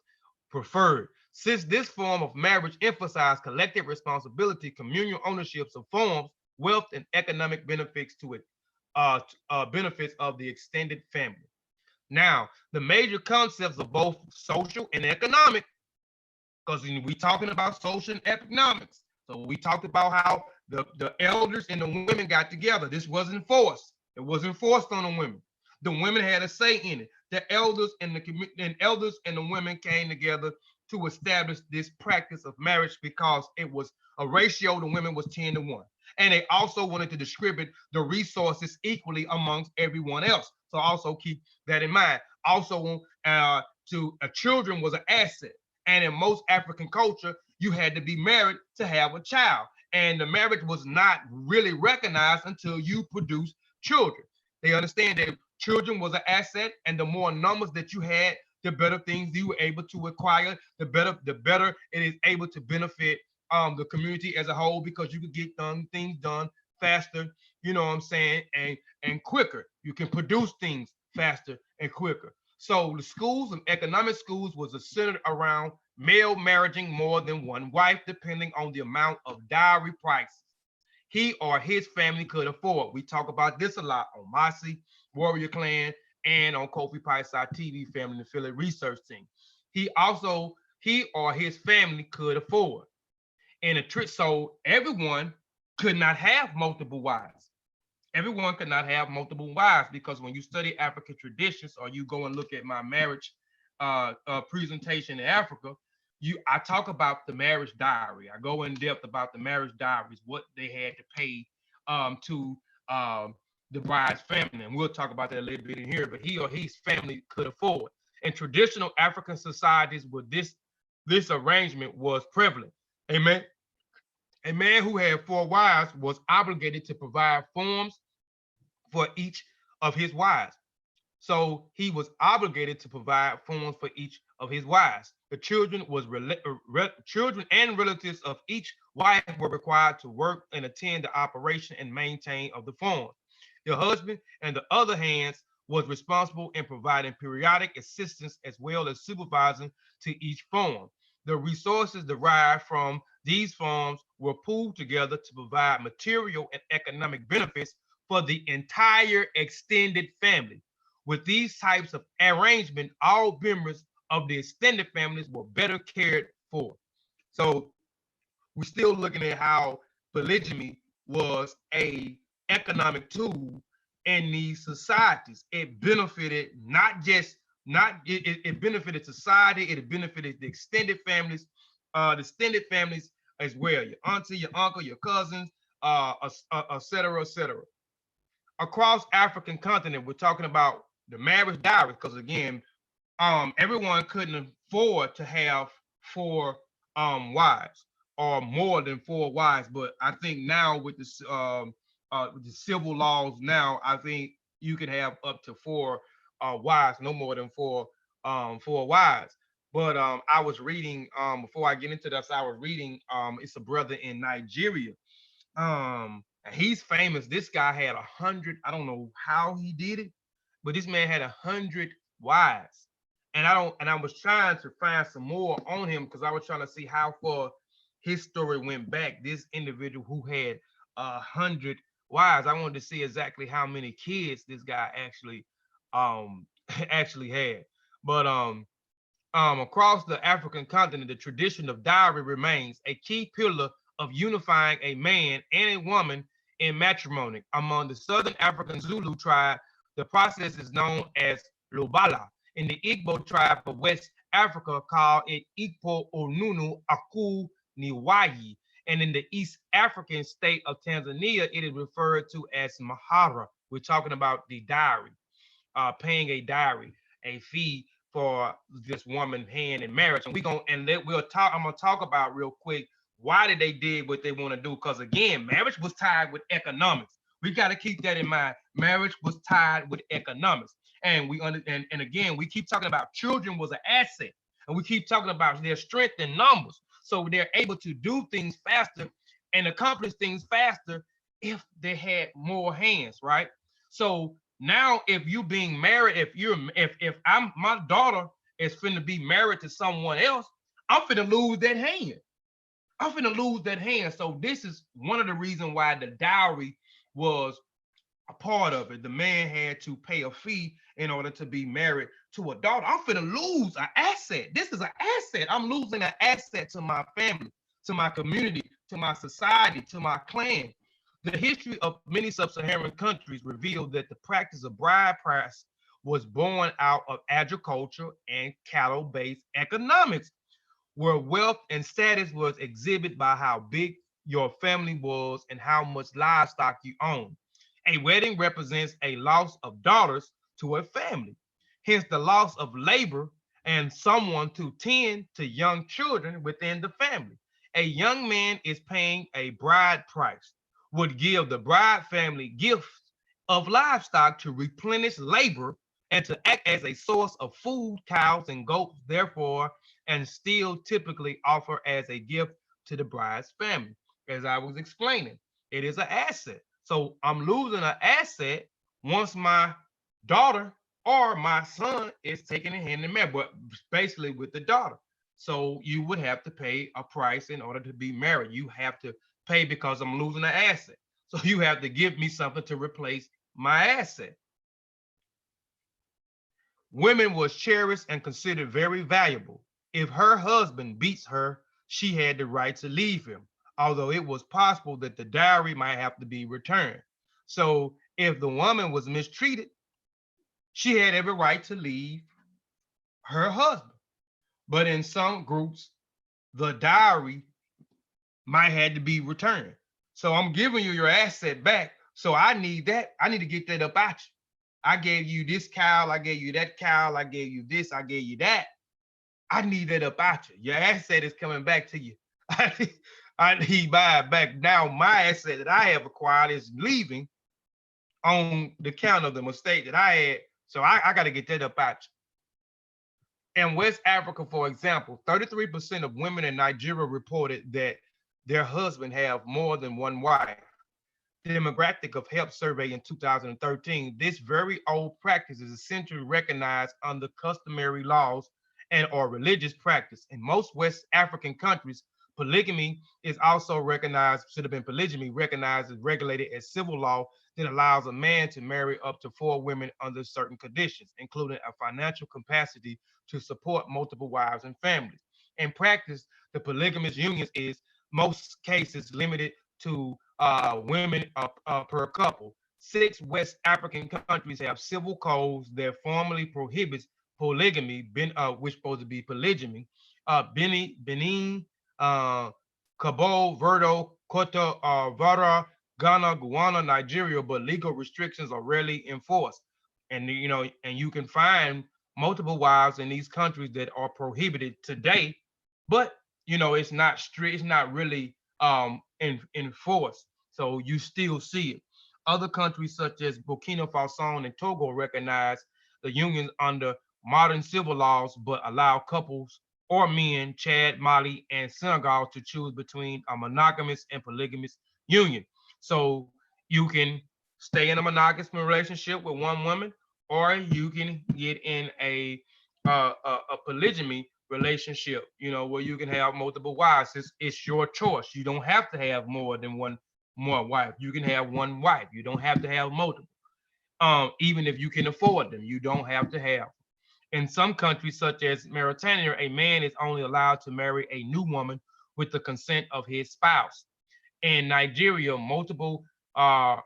[SPEAKER 1] preferred. Since this form of marriage emphasized collective responsibility, communal ownerships of farms, wealth, and economic benefits to it, benefits of the extended family. Now, the major concepts of both social and economic, because we talking about social and economics. So we talked about how the elders and the women got together. This wasn't forced. It wasn't forced on the women. The women had a say in it. The elders and the women came together to establish this practice of marriage because it was a ratio. The women was 10-1, and they also wanted to distribute the resources equally amongst everyone else. So also keep that in mind. Also, children was an asset. And in most African culture, you had to be married to have a child. And the marriage was not really recognized until you produced children. They understand that children was an asset, and the more numbers that you had, the better things you were able to acquire, the better it is able to benefit the community as a whole, because you could get things done faster, you know what I'm saying, and quicker. You can produce things faster and quicker. So the schools and economic schools was centered around male marrying more than one wife, depending on the amount of dowry prices he or his family could afford. We talk about this a lot on Mossi, Warrior Clan, and on Kofi Piesie TV Family and Affiliate Research Team. He or his family could afford. And so everyone could not have multiple wives. Everyone could not have multiple wives, because when you study African traditions, or you go and look at my marriage presentation in Africa, I talk about the marriage dowry. I go in depth about the marriage dowries, what they had to pay to the bride's family, and we'll talk about that a little bit in here. But he or his family could afford. In traditional African societies, where this arrangement was prevalent, amen. A man who had 4 wives was obligated to provide forms for each of his wives. So he was obligated to provide forms for each of his wives. The children and relatives of each wife were required to work and attend the operation and maintain of the forms. The husband, on the other hand, was responsible in providing periodic assistance as well as supervising to each form. The resources derived from these forms were pooled together to provide material and economic benefits for the entire extended family. With these types of arrangement, all members of the extended families were better cared for. So we're still looking at how polygamy was a economic tool in these societies. It benefited it benefited society, it benefited the extended families as well. Your auntie, your uncle, your cousins, et cetera, et cetera. Across African continent, we're talking about the marriage dowry, because again, everyone couldn't afford to have 4 wives or more than 4 wives. But I think now with the civil laws now, I think you can have up to 4 wives, no more than 4 wives. But I was reading before I get into this, I was reading it's a brother in Nigeria. He's famous. This guy had 100. I don't know how he did it, but this man had 100 wives. And I was trying to find some more on him, because I was trying to see how far his story went back. This individual who had 100 wives, I wanted to see exactly how many kids this guy actually actually had. But across the African continent, the tradition of dowry remains a key pillar of unifying a man and a woman in matrimony. Among the Southern African Zulu tribe, the process is known as lobala. In the Igbo tribe of West Africa, called it Ikpo Onunu Aku Niwayi. And in the East African state of Tanzania, it is referred to as mahara. We're talking about the dowry, paying a dowry, a fee for this woman hand in marriage. And I'm gonna talk about real quick why did they did what they want to do? Because again, marriage was tied with economics. We got to keep that in mind. Marriage was tied with economics. And again, we keep talking about children was an asset, and we keep talking about their strength in numbers. So they're able to do things faster and accomplish things faster if they had more hands, right? So now, if you being married, if my daughter is finna be married to someone else, I'm finna lose that hand. So this is one of the reasons why the dowry was a part of it. The man had to pay a fee in order to be married to a daughter. I'm finna lose an asset. This is an asset. I'm losing an asset to my family, to my community, to my society, to my clan. The history of many sub-Saharan countries revealed that the practice of bride price was born out of agriculture and cattle-based economics, where wealth and status was exhibited by how big your family was and how much livestock you own. A wedding represents a loss of daughters to a family, hence the loss of labor and someone to tend to young children within the family. A young man is paying a bride price, would give the bride family gifts of livestock to replenish labor and to act as a source of food, cows and goats, therefore, and still typically offer as a gift to the bride's family. As I was explaining, it is an asset. So I'm losing an asset once my daughter or my son is taken in hand in marriage, but basically with the daughter. So you would have to pay a price in order to be married. You have to pay because I'm losing an asset. So you have to give me something to replace my asset. Women was cherished and considered very valuable. If her husband beats her, she had the right to leave him, although it was possible that the dowry might have to be returned. So if the woman was mistreated, she had every right to leave her husband. But in some groups, the dowry might have to be returned. So I'm giving you your asset back. So I need that. I need to get that up out you. I gave you this cow, I gave you that cow, I gave you this, I gave you that. I need that up out you. Your asset is coming back to you. I need buy it back. Now my asset that I have acquired is leaving on the count of the mistake that I had. So I got to get that up out you. In West Africa, for example, 33% of women in Nigeria reported that their husband have more than one wife. Demographic of Health Survey in 2013, this very old practice is essentially recognized under customary laws and or religious practice. In most West African countries, polygamy is also recognized, should have been polygamy, recognized as regulated as civil law that allows a man to marry up to 4 women under certain conditions, including a financial capacity to support multiple wives and families. In practice, the polygamous unions is most cases limited to women per couple. 6 West African countries have civil codes that formally prohibits polygamy, which is supposed to be polygamy. Benin, Cabo Verde, Cote d'Ivoire, Ghana, Guyana, Nigeria, but legal restrictions are rarely enforced. And and you can find multiple wives in these countries that are prohibited today, but it's not strict, it's not really enforced. So you still see it. Other countries such as Burkina Faso and Togo recognize the unions under modern civil laws, but allow couples or men, Chad, Mali, and Senegal to choose between a monogamous and polygamous union. So you can stay in a monogamous relationship with one woman, or you can get in a polygamy relationship, where you can have multiple wives. It's your choice. You don't have to have more than one more wife. You can have one wife. You don't have to have multiple. Even if you can afford them, you don't have to have. In some countries, such as Mauritania, a man is only allowed to marry a new woman with the consent of his spouse. In Nigeria, multiple model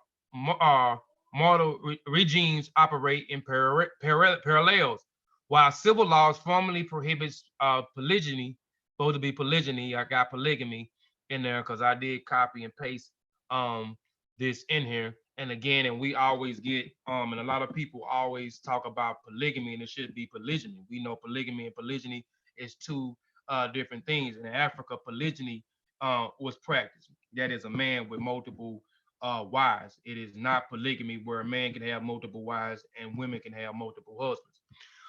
[SPEAKER 1] regimes operate in parallels. While civil laws formally prohibits polygyny, supposed to be polygyny, I got polygamy in there because I did copy and paste this in here. And again, and we always get and a lot of people always talk about polygamy, and it should be polygyny. We know polygamy and polygyny is two different things. In Africa, polygyny was practiced. That is a man with multiple wives. It is not polygamy where a man can have multiple wives and women can have multiple husbands.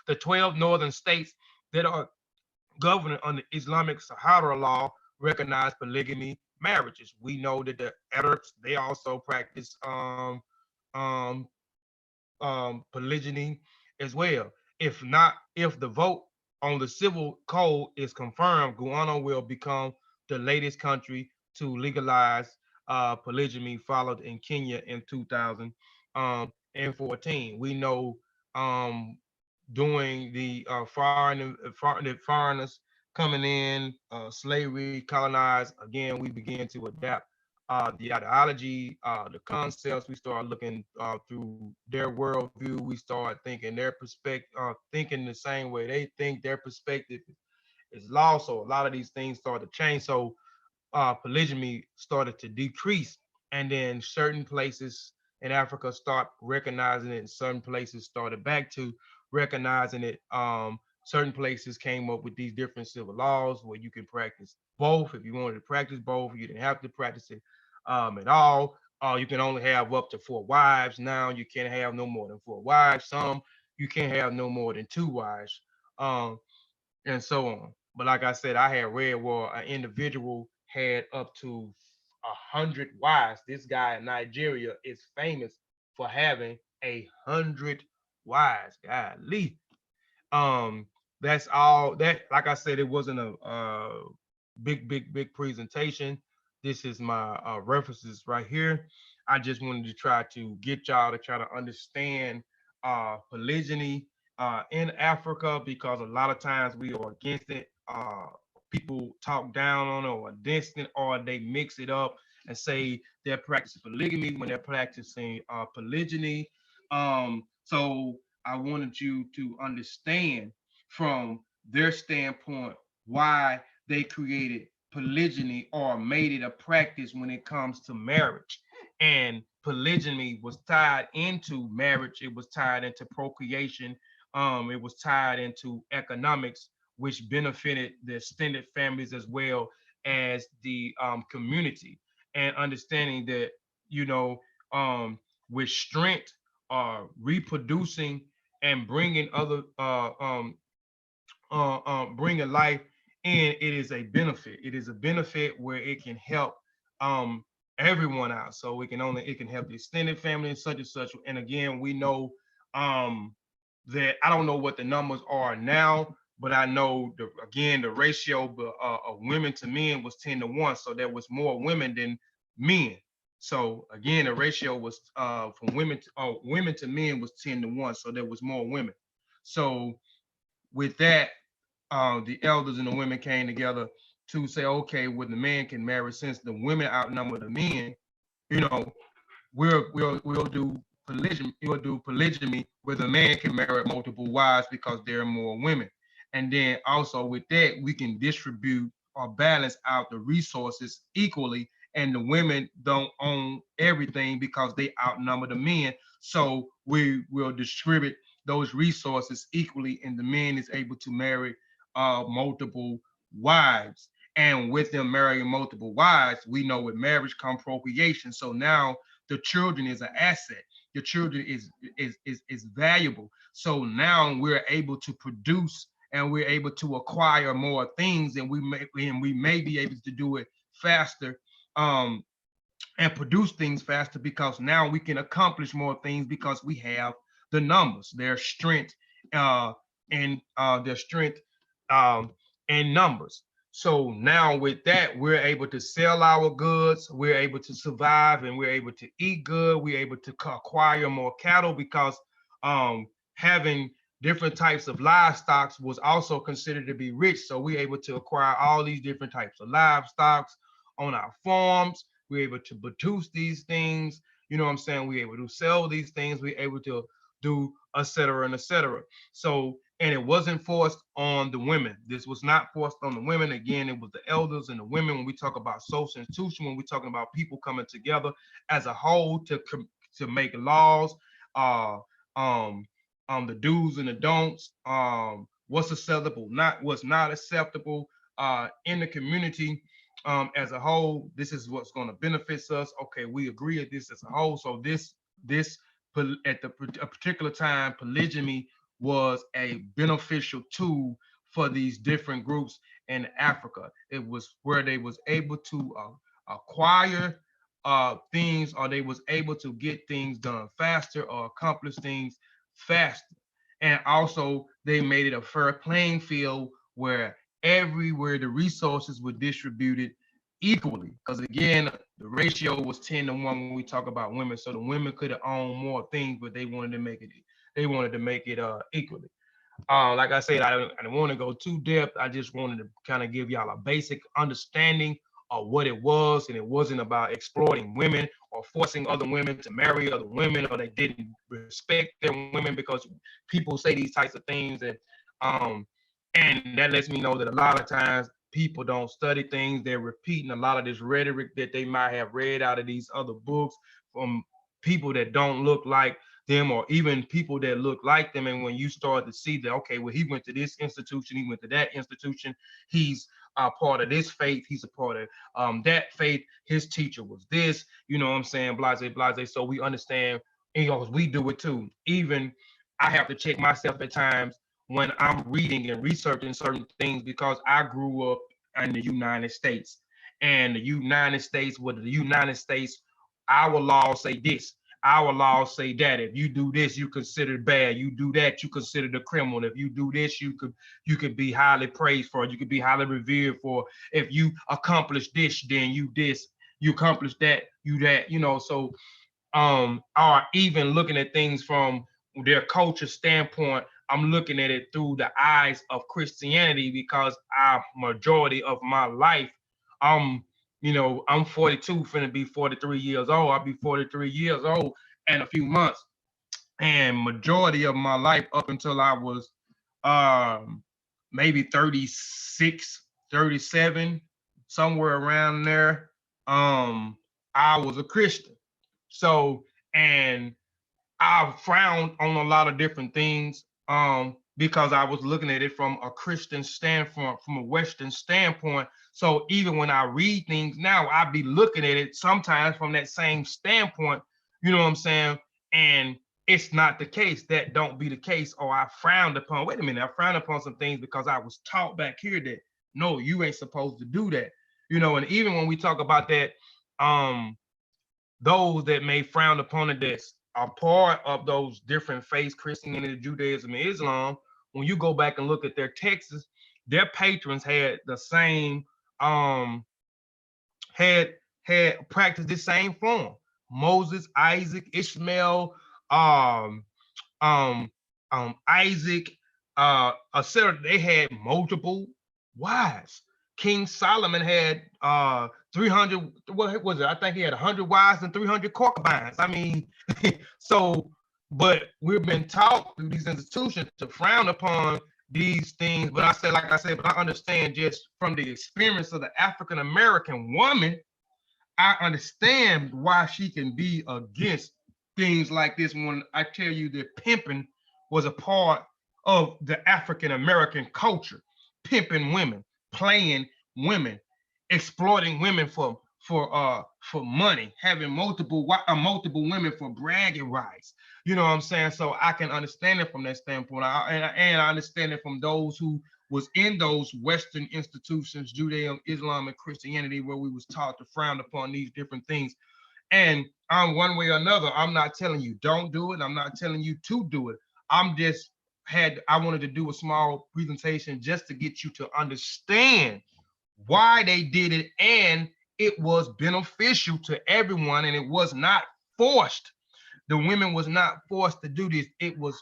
[SPEAKER 1] The 12 northern states that are governed under Islamic Sahara law recognize polygamy marriages. We know that the Arabs, they also practice um, polygyny as well. If the vote on the civil code is confirmed, Guyana will become the latest country to legalize polygyny, followed in Kenya in 2000. and 14. We know during the foreigners coming in, slavery, colonized, again, we began to adapt the ideology, the concepts. We start looking through their worldview. We start thinking their perspective, thinking the same way they think. Their perspective is lost. So a lot of these things start to change. So polygamy started to decrease, and then certain places in Africa start recognizing it, and certain places started back to recognizing it. Certain places came up with these different civil laws where you can practice both. If you wanted to practice both, you didn't have to practice it at all. You can only have up to 4 wives. Now you can't have no more than 4 wives. Some you can't have no more than 2 wives. Um, and so on. But like I said, I had read where an individual had up to 100 wives. This guy in Nigeria is famous for having 100 wives. Golly. Um, that's all that, like I said, it wasn't a big presentation. This is my references right here. I just wanted to try to get y'all to try to understand polygyny in Africa, because a lot of times we are against it. People talk down on it or against it, or they mix it up and say they're practicing polygamy when they're practicing polygyny. So I wanted you to understand from their standpoint why they created polygyny or made it a practice when it comes to marriage. And polygyny was tied into marriage, it was tied into procreation, it was tied into economics, which benefited the extended families as well as the community. And understanding that, you know, with strength, reproducing and bringing other bringing life in, it is a benefit. It is a benefit where it can help um, everyone out. So it can help the extended family and such. And again, we know that I don't know what the numbers are now, but I know the ratio of women to men was 10-1. So there was more women than men. So again, the ratio was from women to men was 10-1. So there was more women. So with that, the elders and the women came together to say, okay, well, the man can marry, since the women outnumber the men, you know, we'll do polygamy. We'll do polygamy where the man can marry multiple wives because there are more women. And then also with that, we can distribute or balance out the resources equally. And the women don't own everything because they outnumber the men. So we will distribute those resources equally, and the man is able to marry multiple wives. And with them marrying multiple wives, we know with marriage come procreation. So now the children is an asset. The children is valuable. So now we're able to produce and we're able to acquire more things, and we may be able to do it faster. And produce things faster, because now we can accomplish more things because we have the numbers, their strength, and their strength in numbers. So now with that, we're able to sell our goods, we're able to survive, and we're able to eat good. We're able to acquire more cattle because having different types of livestock was also considered to be rich. So we're able to acquire all these different types of livestock on our farms. We're able to produce these things. You know what I'm saying? We're able to sell these things. We're able to do et cetera and et cetera. So, and it wasn't forced on the women. This was not forced on the women. Again, it was the elders and the women. When we talk about social institution, when we're talking about people coming together as a whole to make laws, uh, the do's and the don'ts, what's acceptable, what's not acceptable in the community as a whole. This is what's going to benefit us. Okay, we agree at this as a whole. So this at a particular time, polygamy was a beneficial tool for these different groups in Africa. It was where they was able to acquire things, or they was able to get things done faster or accomplish things faster. And also they made it a fair playing field where everywhere the resources were distributed equally. Because again, The ratio was 10-1 when we talk about women. So the women could have owned more things, but they wanted to make it equally. Like I said, I don't want to go too depth. I just wanted to kind of give y'all a basic understanding of what it was, and it wasn't about exploiting women or forcing other women to marry other women, or they didn't respect their women, because people say these types of things, and that lets me know that a lot of times people don't study things. They're repeating a lot of this rhetoric that they might have read out of these other books from people that don't look like them, or even people that look like them. And when you start to see that, okay, well, he went to this institution, he went to that institution, he's a part of this faith, he's a part of that faith, his teacher was this, you know what I'm saying, blase, blase. So we understand, you know, we do it too. Even I have to check myself at times when I'm reading and researching certain things, because I grew up in the United States. And the United States, with the United States, our laws say this, our laws say that. If you do this, you consider bad. You do that, you consider the criminal. If you do this, you could be highly praised for it. You could be highly revered for. If you accomplish this, then you accomplish that, you that, you know. So or even looking at things from their culture standpoint, I'm looking at it through the eyes of Christianity, because our majority of my life, you know, I'm 42, finna be 43 years old. I'll be 43 years old in a few months. And majority of my life up until I was maybe 36, 37, somewhere around there, I was a Christian. So, and I frowned on a lot of different things because I was looking at it from a Christian standpoint, from a Western standpoint. So even when I read things now, I be looking at it sometimes from that same standpoint, you know what I'm saying? And it's not the case. That don't be the case. Or I frowned upon, wait a minute, I frowned upon some things because I was taught back here that, no, you ain't supposed to do that. You know, and even when we talk about that, those that may frown upon it, that are part of those different faiths, Christianity, Judaism, and Islam, when you go back and look at their texts, their patrons had the same, had practiced the same form. Moses, Isaac, Ishmael, um, um, Isaac, etc. They had multiple wives. King Solomon had 300, what was it? I think he had 100 wives and 300 concubines. I mean, so, but we've been taught through these institutions to frown upon these things. But like I said, but I understand just from the experience of the African American woman, I understand why she can be against things like this. When I tell you that pimping was a part of the African American culture, pimping women, playing women, exploiting women for money, having multiple women for bragging rights. You know what I'm saying? So I can understand it from that standpoint, and I understand it from those who was in those Western institutions, Judaism, Islam, and Christianity, where we was taught to frown upon these different things. And one way or another, I'm not telling you don't do it. I'm not telling you to do it. I wanted to do a small presentation just to get you to understand why they did it, and it was beneficial to everyone, and it was not forced. The women was not forced to do this. It was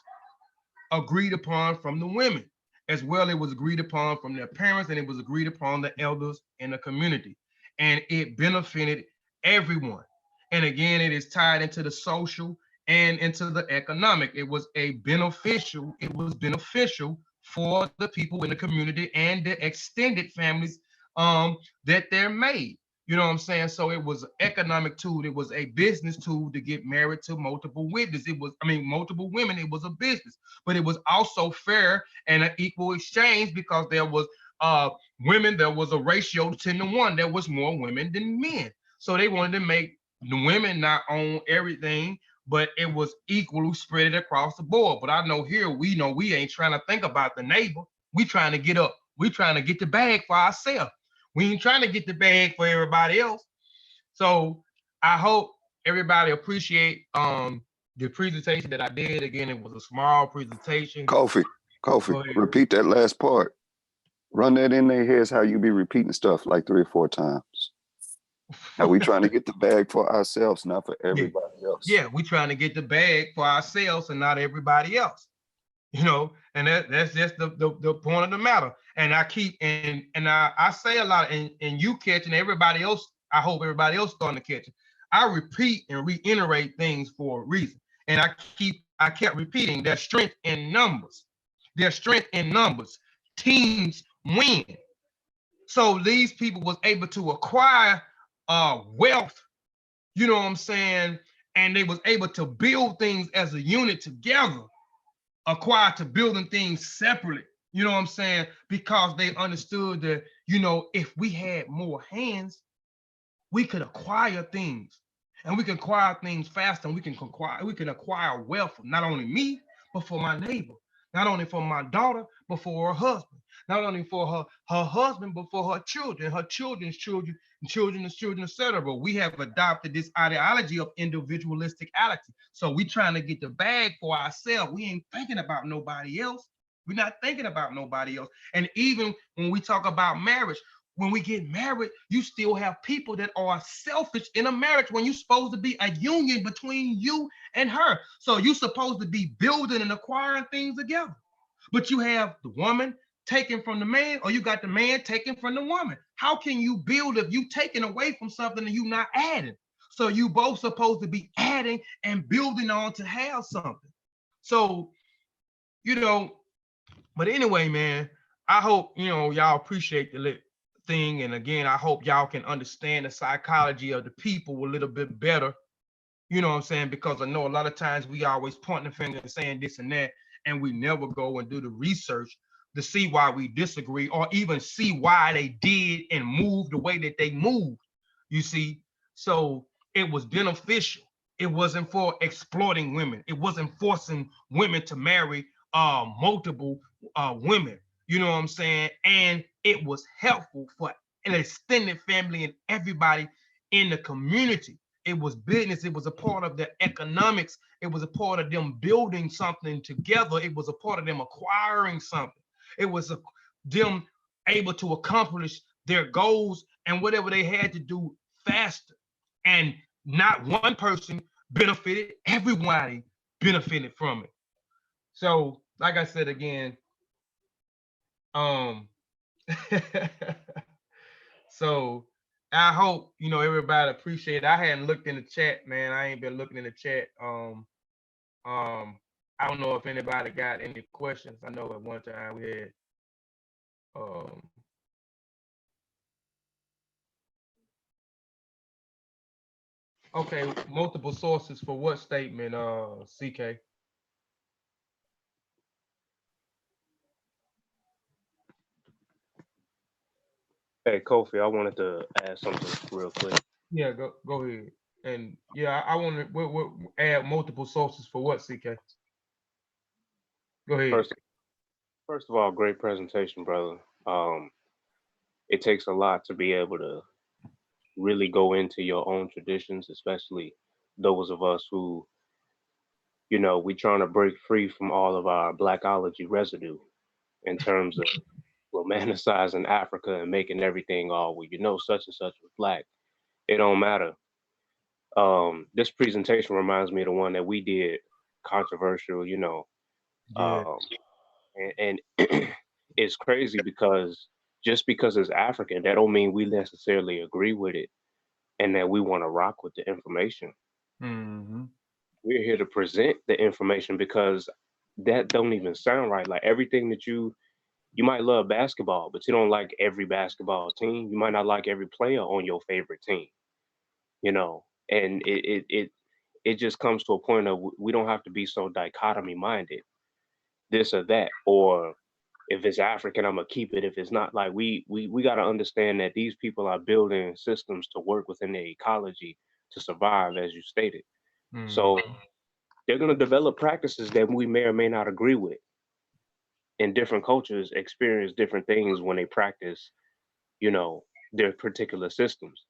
[SPEAKER 1] agreed upon from the women as well. It was agreed upon from their parents, and it was agreed upon the elders in the community, and it benefited everyone. And again, it is tied into the social and into the economic. It was beneficial for the people in the community and the extended families that they're made. You know what I'm saying? So it was an economic tool. It was a business tool to get married to multiple witnesses. Multiple women. It was a business, but it was also fair and an equal exchange, because there was women. There was a ratio 10-1. There was more women than men. So they wanted to make the women not own everything, but it was equally spread across the board. But I know here, we know we ain't trying to think about the neighbor. We trying to get up. We trying to get the bag for ourselves. We ain't trying to get the bag for everybody else. So I hope everybody appreciate the presentation that I did. Again, it was a small presentation.
[SPEAKER 3] Kofi, repeat that last part. Run that in their heads how you be repeating stuff like 3 or 4 times. Now we trying to get the bag for ourselves, not for everybody else.
[SPEAKER 1] Yeah, we trying to get the bag for ourselves and not everybody else. And that's just the point of the matter. And I keep and I say a lot, and you catching everybody else. I hope everybody else starting to catch it. I repeat and reiterate things for a reason, and I kept repeating. There's strength in numbers. There's strength in numbers. Teams win. So these people was able to acquire wealth. You know what I'm saying? And they was able to build things as a unit together, acquired to building things separately. You know what I'm saying? Because they understood that, if we had more hands, we could acquire things. And we can acquire things faster, and we can acquire wealth, not only me, but for my neighbor. Not only for my daughter, but for her husband. Not only for her husband, but for her children, her children's children, children's children, etc. But we have adopted this ideology of individualisticality. So we trying to get the bag for ourselves. We ain't thinking about nobody else. We're not thinking about nobody else. And even when we talk about marriage, when we get married, you still have people that are selfish in a marriage when you're supposed to be a union between you and her. So you're supposed to be building and acquiring things together. But you have the woman taken from the man, or you got the man taken from the woman. How can you build if you taking away from something and you not adding? So you both supposed to be adding and building on to have something. So, but anyway, man, I hope, y'all appreciate the thing. And again, I hope y'all can understand the psychology of the people a little bit better. You know what I'm saying? Because I know a lot of times we always pointing the finger and saying this and that, and we never go and do the research to see why we disagree, or even see why they did and moved the way that they moved. You see? So it was beneficial. It wasn't for exploiting women. It wasn't forcing women to marry multiple women. You know what I'm saying? And it was helpful for an extended family and everybody in the community. It was business. It was a part of the economics. It was a part of them building something together. It was a part of them acquiring something. It was them able to accomplish their goals and whatever they had to do faster. And not one person benefited, everybody benefited from it. So, like I said again, so I hope everybody appreciate it. I hadn't looked in the chat, man. I ain't been looking in the chat. I don't know if anybody got any questions. I know at one time we had okay, multiple sources for what statement, CK?
[SPEAKER 4] Hey, Kofi, I wanted to add something real quick.
[SPEAKER 1] Yeah, go ahead. And yeah, I want to add multiple sources for what, CK? Go ahead.
[SPEAKER 4] First of all, great presentation, brother. It takes a lot to be able to really go into your own traditions, especially those of us who, we trying to break free from all of our blackology residue in terms of romanticizing Africa and making everything all, well, such and such was black. It don't matter. This presentation reminds me of the one that we did, controversial,
[SPEAKER 1] Yeah.
[SPEAKER 4] And it's crazy because just because it's African, that don't mean we necessarily agree with it and that we want to rock with the information.
[SPEAKER 1] Mm-hmm.
[SPEAKER 4] We're here to present the information because that don't even sound right. Like everything that you might love basketball, but you don't like every basketball team. You might not like every player on your favorite team, and it just comes to a point of we don't have to be so dichotomy minded, this or that, or if it's African, I'm gonna keep it. If it's not, like we got to understand that these people are building systems to work within the ecology to survive, as you stated.
[SPEAKER 1] Mm-hmm.
[SPEAKER 4] So they're gonna develop practices that we may or may not agree with. And different cultures experience different things when they practice, their particular systems.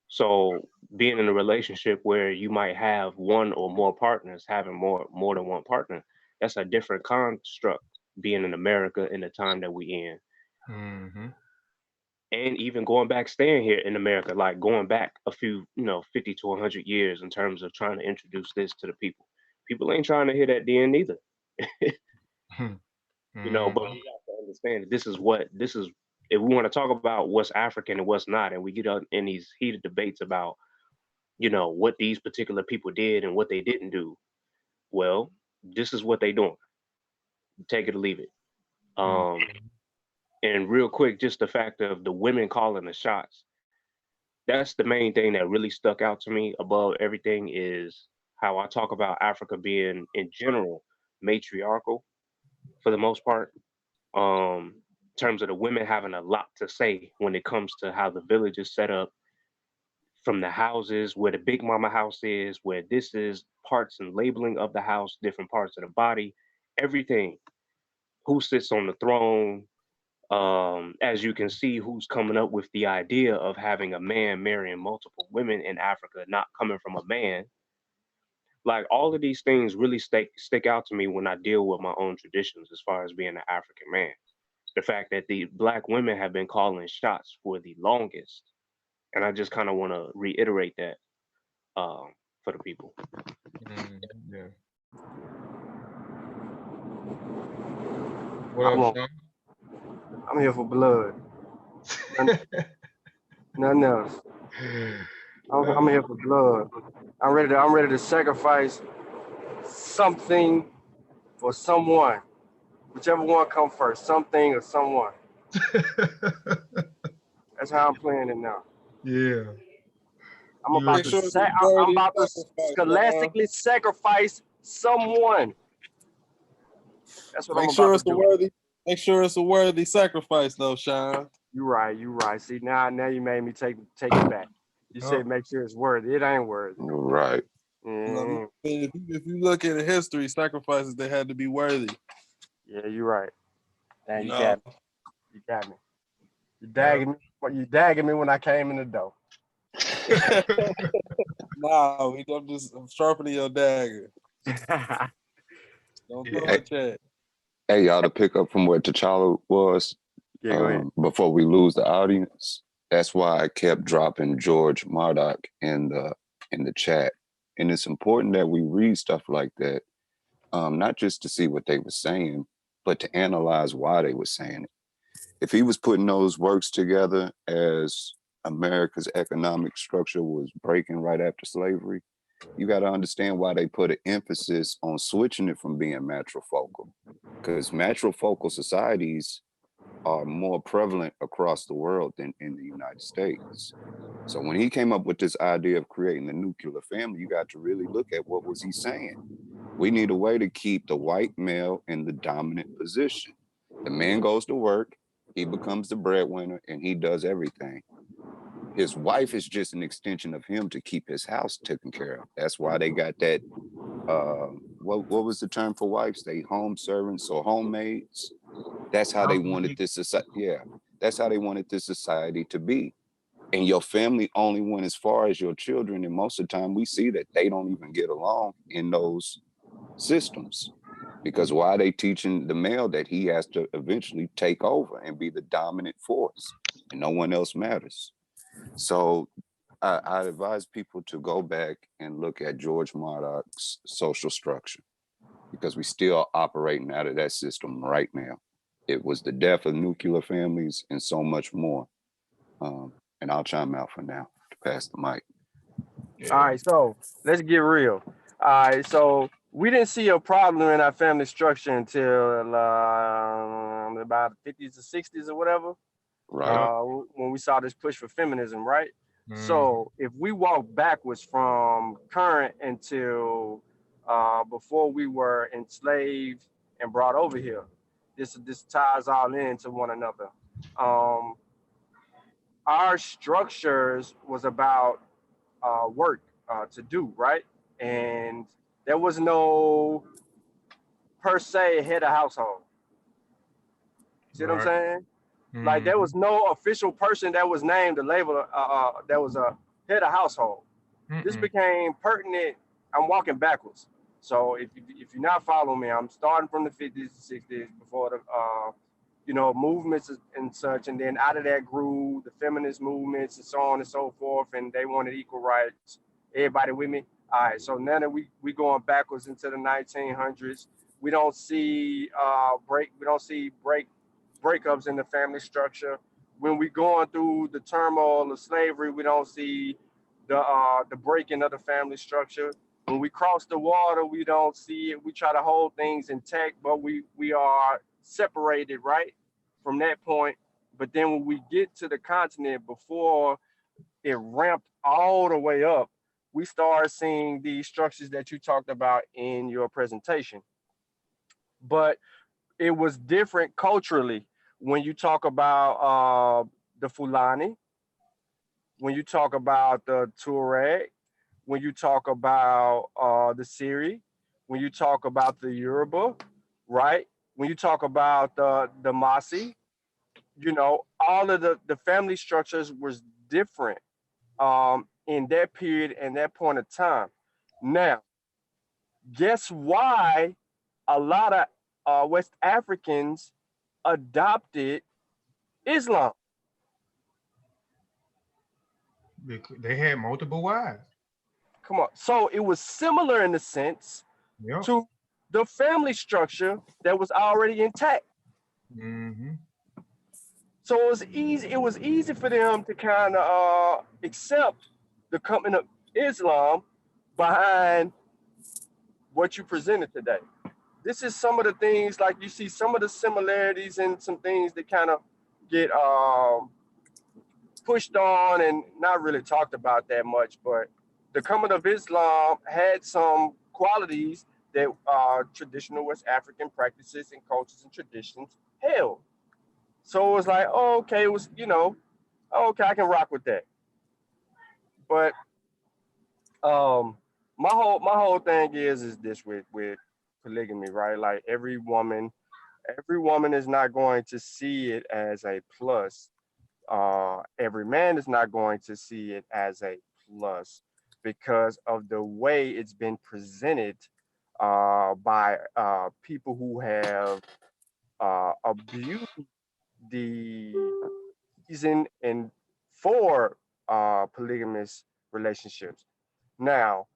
[SPEAKER 4] So being in a relationship where you might have one or more partners, having more than one partner, that's a different construct being in America in the time that we in.
[SPEAKER 1] Mm-hmm.
[SPEAKER 4] and even going back, staying here in America, like going back a few, 50 to 100 years in terms of trying to introduce this to the people. People ain't trying to hear that then either, but we have to understand that this is, if we want to talk about what's African and what's not, and we get in these heated debates about, what these particular people did and what they didn't do, well, this is what they doing. Take it or leave it. And real quick, just the fact of the women calling the shots. That's the main thing that really stuck out to me above everything is how I talk about Africa being in general matriarchal for the most part. In terms of the women having a lot to say when it comes to how the village is set up, from the houses, where the big mama house is, where this is, parts and labeling of the house, different parts of the body, everything. Who sits on the throne? As you can see, who's coming up with the idea of having a man marrying multiple women in Africa, not coming from a man. Like all of these things really stick out to me when I deal with my own traditions as far as being an African man. The fact that the Black women have been calling shots for the longest, and I just kind of want to reiterate that for the people.
[SPEAKER 1] Yeah. What up, Shawn?
[SPEAKER 6] I'm here for blood. Nothing else. I'm here for blood. I'm ready to sacrifice something for someone. Whichever one come first, something or someone. That's how I'm playing it now.
[SPEAKER 1] Yeah.
[SPEAKER 6] I'm about to scholastically sacrifice someone. That's what I'm about to do.
[SPEAKER 2] Make sure it's a worthy sacrifice, though, Shawn.
[SPEAKER 6] You right. See, now you made me take it back. You said make sure it's worthy. It ain't worthy.
[SPEAKER 3] Right.
[SPEAKER 6] Mm-hmm.
[SPEAKER 2] If you look at history, sacrifices they had to be worthy.
[SPEAKER 6] Yeah, you're right. Dang, you got me. You dagging me when I came in the door.
[SPEAKER 2] No, I'm sharpening your dagger. Don't throw it yet.
[SPEAKER 3] Hey, y'all, to pick up from where T'Challa was, before we lose the audience, that's why I kept dropping George Murdoch in the chat. And it's important that we read stuff like that, not just to see what they were saying, but to analyze why they were saying it. If he was putting those works together as America's economic structure was breaking right after slavery, you got to understand why they put an emphasis on switching it from being matrifocal. Because matrifocal societies are more prevalent across the world than in the United States. So when he came up with this idea of creating the nuclear family, you got to really look at what was he saying. We need a way to keep the white male in the dominant position. The man goes to work, he becomes the breadwinner, and he does everything. His wife is just an extension of him to keep his house taken care of. That's why they got that, what was the term for wives? They home servants or homemaids. That's how they wanted this society. Yeah, that's how they wanted this society to be. And your family only went as far as your children. And most of the time we see that they don't even get along in those systems. Because why are they teaching the male that he has to eventually take over and be the dominant force and no one else matters? So I advise people to go back and look at George Murdoch's social structure, because we still operating out of that system right now. It was the death of nuclear families and so much more. And I'll chime out for now to pass the mic.
[SPEAKER 6] All right, so let's get real. All right, so we didn't see a problem in our family structure until about the 50s or 60s or whatever.
[SPEAKER 3] Right.
[SPEAKER 6] When we saw this push for feminism, right? So if we walk backwards from current until before we were enslaved and brought over here, this ties all into one another. Our structures was about work to do, right? And there was no per se head of household. See what I'm saying? Like there was no official person that was named the label that was a head of household. This became pertinent. I'm walking backwards. So if you're not following me, I'm starting from the 50s, 60s before the movements and such. And then out of that grew the feminist movements and so on and so forth. And they wanted equal rights. Everybody with me? All right. So now that we going backwards into the 1900s, we don't see breakups in the family structure. When we going through the turmoil of slavery, we don't see the breaking of the family structure. When we cross the water, we don't see it. We try to hold things intact, but we are separated, right, from that point. But then when we get to the continent, before it ramped all the way up, we start seeing these structures that you talked about in your presentation. But it was different culturally when you talk about the Fulani, when you talk about the Tuareg, when you talk about the Siri, when you talk about the Yoruba, right? When you talk about the Mossi, all of the family structures was different in that period and that point of time. Now, guess why a lot of West Africans adopted Islam?
[SPEAKER 1] They had multiple wives.
[SPEAKER 6] Come on. So it was similar in the sense
[SPEAKER 1] Yep.
[SPEAKER 6] to the family structure that was already intact.
[SPEAKER 1] Mm-hmm.
[SPEAKER 6] So it was easy for them to kind of accept the coming of Islam behind what you presented today. This is some of the things, like you see some of the similarities and some things that kind of get pushed on and not really talked about that much. But the coming of Islam had some qualities that traditional West African practices and cultures and traditions held. So it was like, oh, okay, it was, okay, I can rock with that. But my whole thing is this with polygamy, right? Like every woman is not going to see it as a plus. Every man is not going to see it as a plus because of the way it's been presented by people who have abused the reason and for polygamous relationships. Now,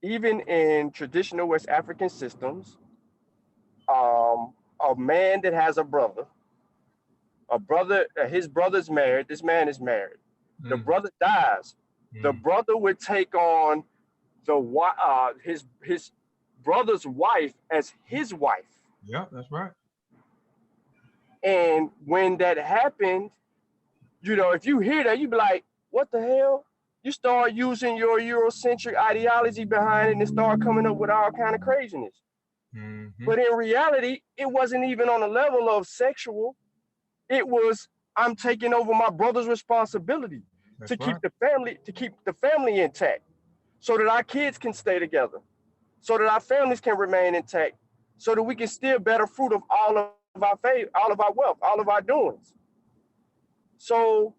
[SPEAKER 6] even in traditional West African systems, a man that has his brother's married, this man is married. The brother dies. The brother would take on his brother's wife as his wife.
[SPEAKER 1] Yeah, that's right.
[SPEAKER 6] And when that happened, if you hear that, you be like, what the hell? You start using your Eurocentric ideology behind it and start coming up with all kind of craziness.
[SPEAKER 1] Mm-hmm.
[SPEAKER 6] But in reality, it wasn't even on a level of sexual. It was, I'm taking over my brother's responsibility to keep the family intact, so that our kids can stay together, so that our families can remain intact, so that we can still bear fruit of all of our faith, all of our wealth, all of our doings. So,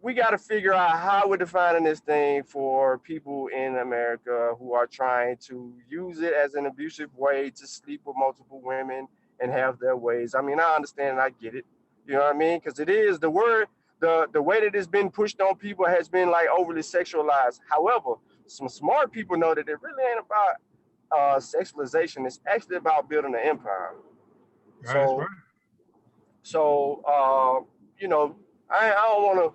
[SPEAKER 6] we got to figure out how we're defining this thing for people in America who are trying to use it as an abusive way to sleep with multiple women and have their ways. I mean, I understand and I get it. You know what I mean? Because it is the word, the way that it's been pushed on people has been like overly sexualized. However, some smart people know that it really ain't about sexualization. It's actually about building an empire.
[SPEAKER 1] Yeah, that's
[SPEAKER 6] So,
[SPEAKER 1] right.
[SPEAKER 6] I don't want to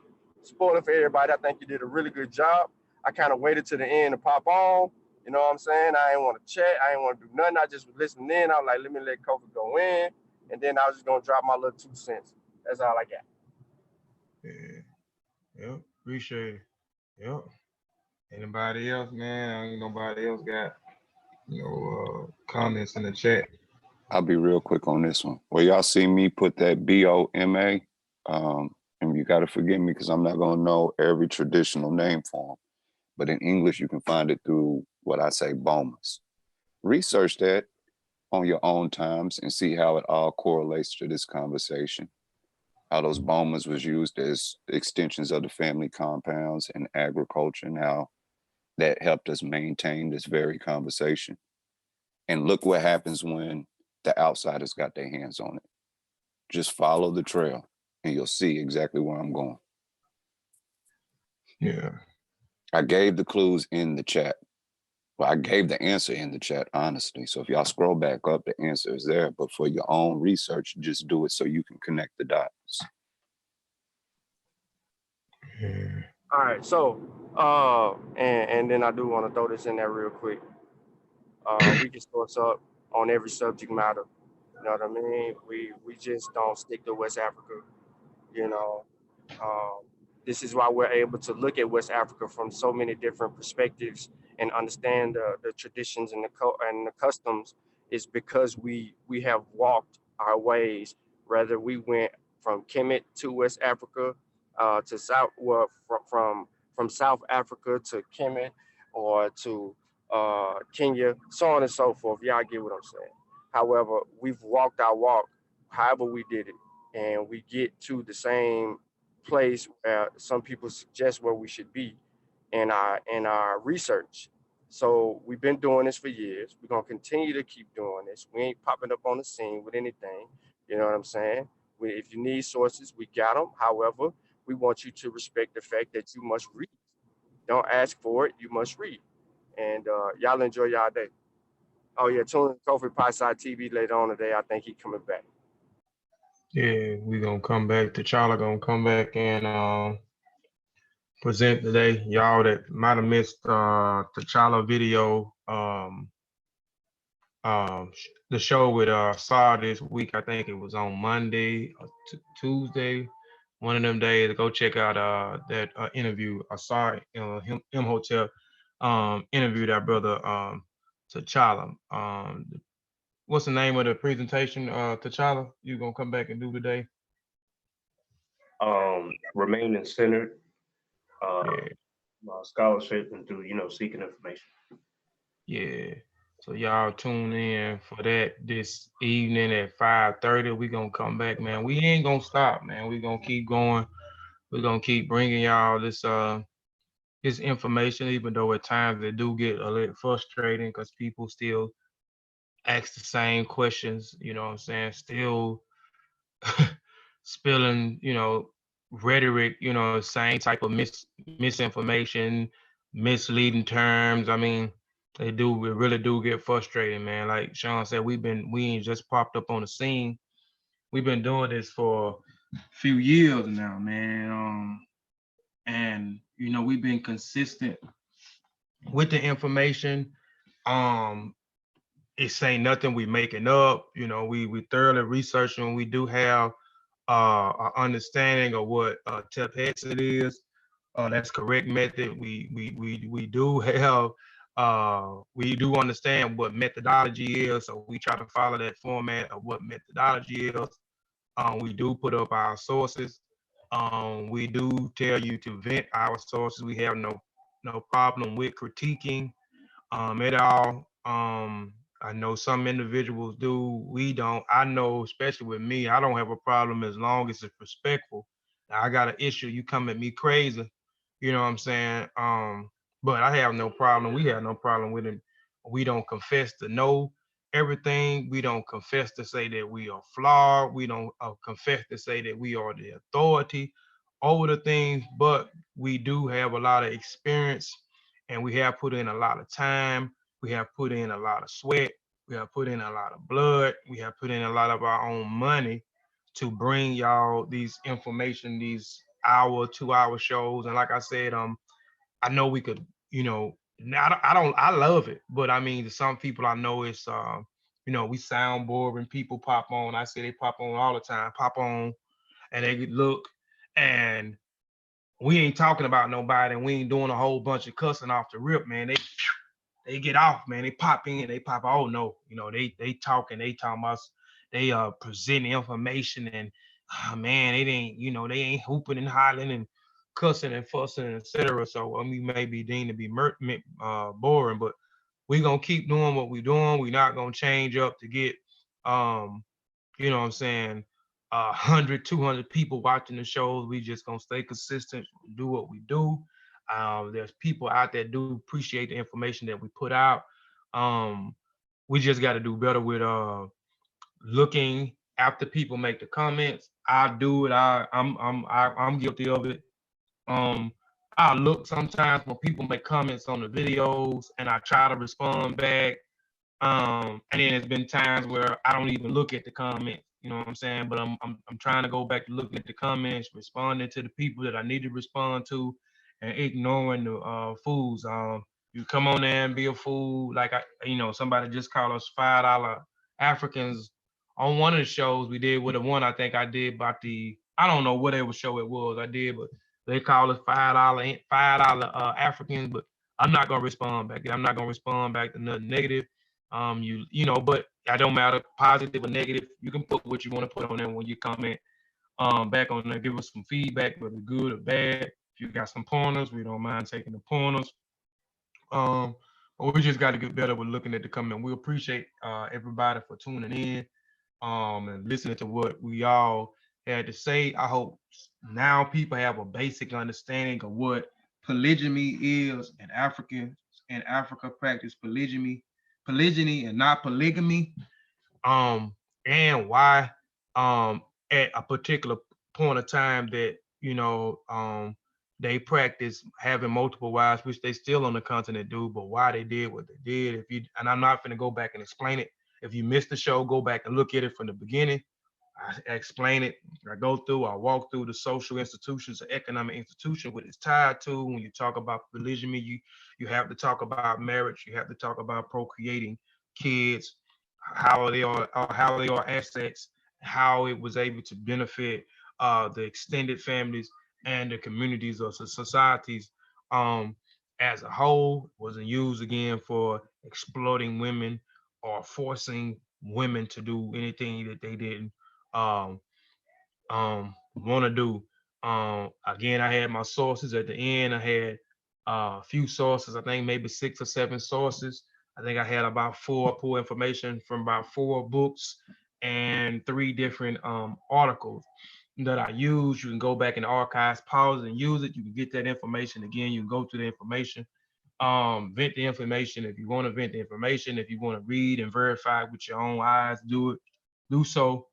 [SPEAKER 6] spoil it for everybody. I think you did a really good job. I kind of waited to the end to pop on. You know what I'm saying? I ain't want to chat. I ain't want to do nothing. I just was listening in. I was like, let me let Kofi go in. And then I was just going to drop my little 2 cents. That's all I got.
[SPEAKER 1] Yeah. Yep. Appreciate it. Yep. Anybody else, man? Ain't nobody else got, comments in the chat.
[SPEAKER 3] I'll be real quick on this one. Well, y'all see me put that BOMA, and you got to forgive me because I'm not going to know every traditional name for them. But in English, you can find it through what I say, BOMAs. Research that on your own times and see how it all correlates to this conversation. How those BOMAs was used as extensions of the family compounds in agriculture and how that helped us maintain this very conversation. And look what happens when the outsiders got their hands on it. Just follow the trail and you'll see exactly where I'm going.
[SPEAKER 1] Yeah.
[SPEAKER 3] I gave the clues in the chat. Well, I gave the answer in the chat, honestly. So if y'all scroll back up, the answer is there. But for your own research, just do it so you can connect the dots.
[SPEAKER 1] Yeah.
[SPEAKER 6] All right, so and then I do want to throw this in there real quick. We can source up on every subject matter. You know what I mean? We just don't stick to West Africa. You know, um, this is why we're able to look at West Africa from so many different perspectives and understand the traditions and the customs. Is because we have walked our ways. Whether we went from Kemet to West Africa, to South, well, from South Africa to Kemet, or to Kenya, so on and so forth. Y'all get what I'm saying. However, we've walked our walk, however we did it, and we get to the same place where some people suggest where we should be in our research. So we've been doing this for years. We're gonna continue to keep doing this. We ain't popping up on the scene with anything. You know what I'm saying? If you need sources, we got them. However, we want you to respect the fact that you must read. Don't ask for it. You must read. And y'all enjoy y'all day. Oh yeah, tune in Kofi Piesie TV later on today. I think he coming back.
[SPEAKER 1] Yeah, we gonna come back. T'Challa gonna come back and present today. Y'all that might have missed T'Challa video, the show with Saw this week. I think it was on Monday or Tuesday, one of them days. Go check out that interview. I saw him Hotel interview that brother T'Challa. What's the name of the presentation, T'Challa? You gonna come back and do today?
[SPEAKER 4] Remaining centered,
[SPEAKER 1] Yeah.
[SPEAKER 4] scholarship, and through seeking information.
[SPEAKER 1] Yeah. So y'all tune in for that this evening at 5:30. We gonna come back, man. We ain't gonna stop, man. We gonna keep going. We're gonna keep bringing y'all this information, even though at times it do get a little frustrating because people still ask the same questions. You know what I'm saying? Still spilling, rhetoric, same type of misinformation, misleading terms. I mean, we really do get frustrated, man. Like Shawn said, we ain't just popped up on the scene. We've been doing this for a few years now, man. And we've been consistent with the information. It's ain't nothing we making up. We thoroughly researching. We do have an understanding of what Tepexit is. That's correct method. We do have we do understand what methodology is, so we try to follow that format of what methodology is. We do put up our sources. We do tell you to vent our sources. We have no problem with critiquing at all. I know some individuals do. We don't. I know, especially with me, I don't have a problem as long as it's respectful. Now, I got an issue. You come at me crazy, you know what I'm saying? But I have no problem. We have no problem with it. We don't confess to know everything. We don't confess to say that we are flawed. We don't confess to say that we are the authority over the things. But we do have a lot of experience, and we have put in a lot of time. We have put in a lot of sweat. We have put in a lot of blood. We have put in a lot of our own money to bring y'all these information, these hour, 2 hour shows. And like I said, I know we could, I love it, but I mean, to some people I know it's, we sound boring. People pop on. I say they pop on all the time, pop on and they look, and we ain't talking about nobody, and we ain't doing a whole bunch of cussing off the rip, man. They get off, man. They pop in, they pop. Oh no, they talking about, they presenting information, and man, it ain't, they ain't hooping and hollering and cussing and fussing, etc. So we may be deemed to be boring, but we gonna keep doing what we doing. We not gonna change up to get, you know what I'm saying, 100, 200 people watching the shows. We just gonna stay consistent, do what we do. There's people out there do appreciate the information that we put out. We just got to do better with looking after people make the comments, I do it. I'm guilty of it. Um, I look sometimes when people make comments on the videos, and I try to respond back. And then there's been times where I don't even look at the comments. You know what I'm saying? But I'm trying to go back to looking at the comments, responding to the people that I need to respond to, and ignoring the fools. You come on there and be a fool. Like somebody just called us $5 Africans on one of the shows we did with the one I think I did about I don't know whatever show it was I did, but they call us $5 Africans. But I'm not gonna respond back. I'm not gonna respond back to nothing negative. But it don't matter, positive or negative. You can put what you want to put on there when you comment back on there. Give us some feedback, whether good or bad. If you got some pointers, we don't mind taking the pointers. But we just got to get better with looking at the comment. We appreciate everybody for tuning in and listening to what we all had to say. I hope now people have a basic understanding of what polygyny is, and Africa practice polygyny and not polygamy, and why at a particular point of time that they practice having multiple wives, which they still on the continent do, but why they did what they did. And I'm not going to go back and explain it. If you missed the show, go back and look at it from the beginning. I explain it. I walk through the social institutions, the economic institution, what it's tied to. When you talk about polygamy, you have to talk about marriage. You have to talk about procreating kids, how they are assets, how it was able to benefit the extended families and the communities or societies as a whole. Wasn't used again for exploiting women or forcing women to do anything that they didn't um, want to do. Again, I had my sources at the end. I had a few sources, I think maybe 6 or 7 sources. I think I had about 4 pull information from about 4 books and 3 different articles that I use. You can go back in the archives, pause and use it. You can get that information again. You can go to the information, vent the information. If you want to vent the information, if you want to read and verify with your own eyes, do so.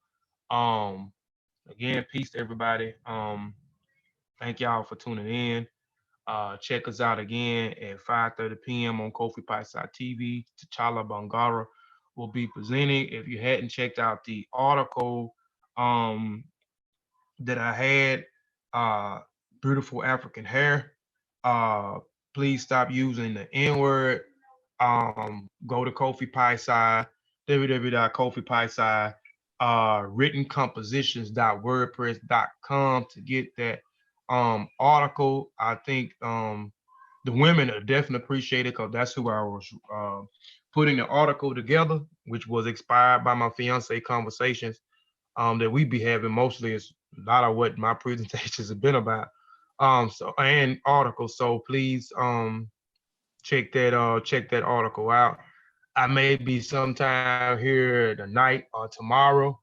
[SPEAKER 1] Again, peace to everybody. Thank y'all for tuning in. Check us out again at 5:30 p.m. on Kofi Piesie TV. T'Challa Bangara will be presenting. If you hadn't checked out the article that I had, beautiful African hair, please stop using the N-word. Go to Kofi Piesie, www.kofipiesie, writtencompositions.wordpress.com to get that article. I think the women are definitely appreciated because that's who I was putting the article together, which was inspired by my fiance conversations that we be having. Mostly is a lot of what my presentations have been about. And articles. So please check that article out. I may be sometime here tonight or tomorrow,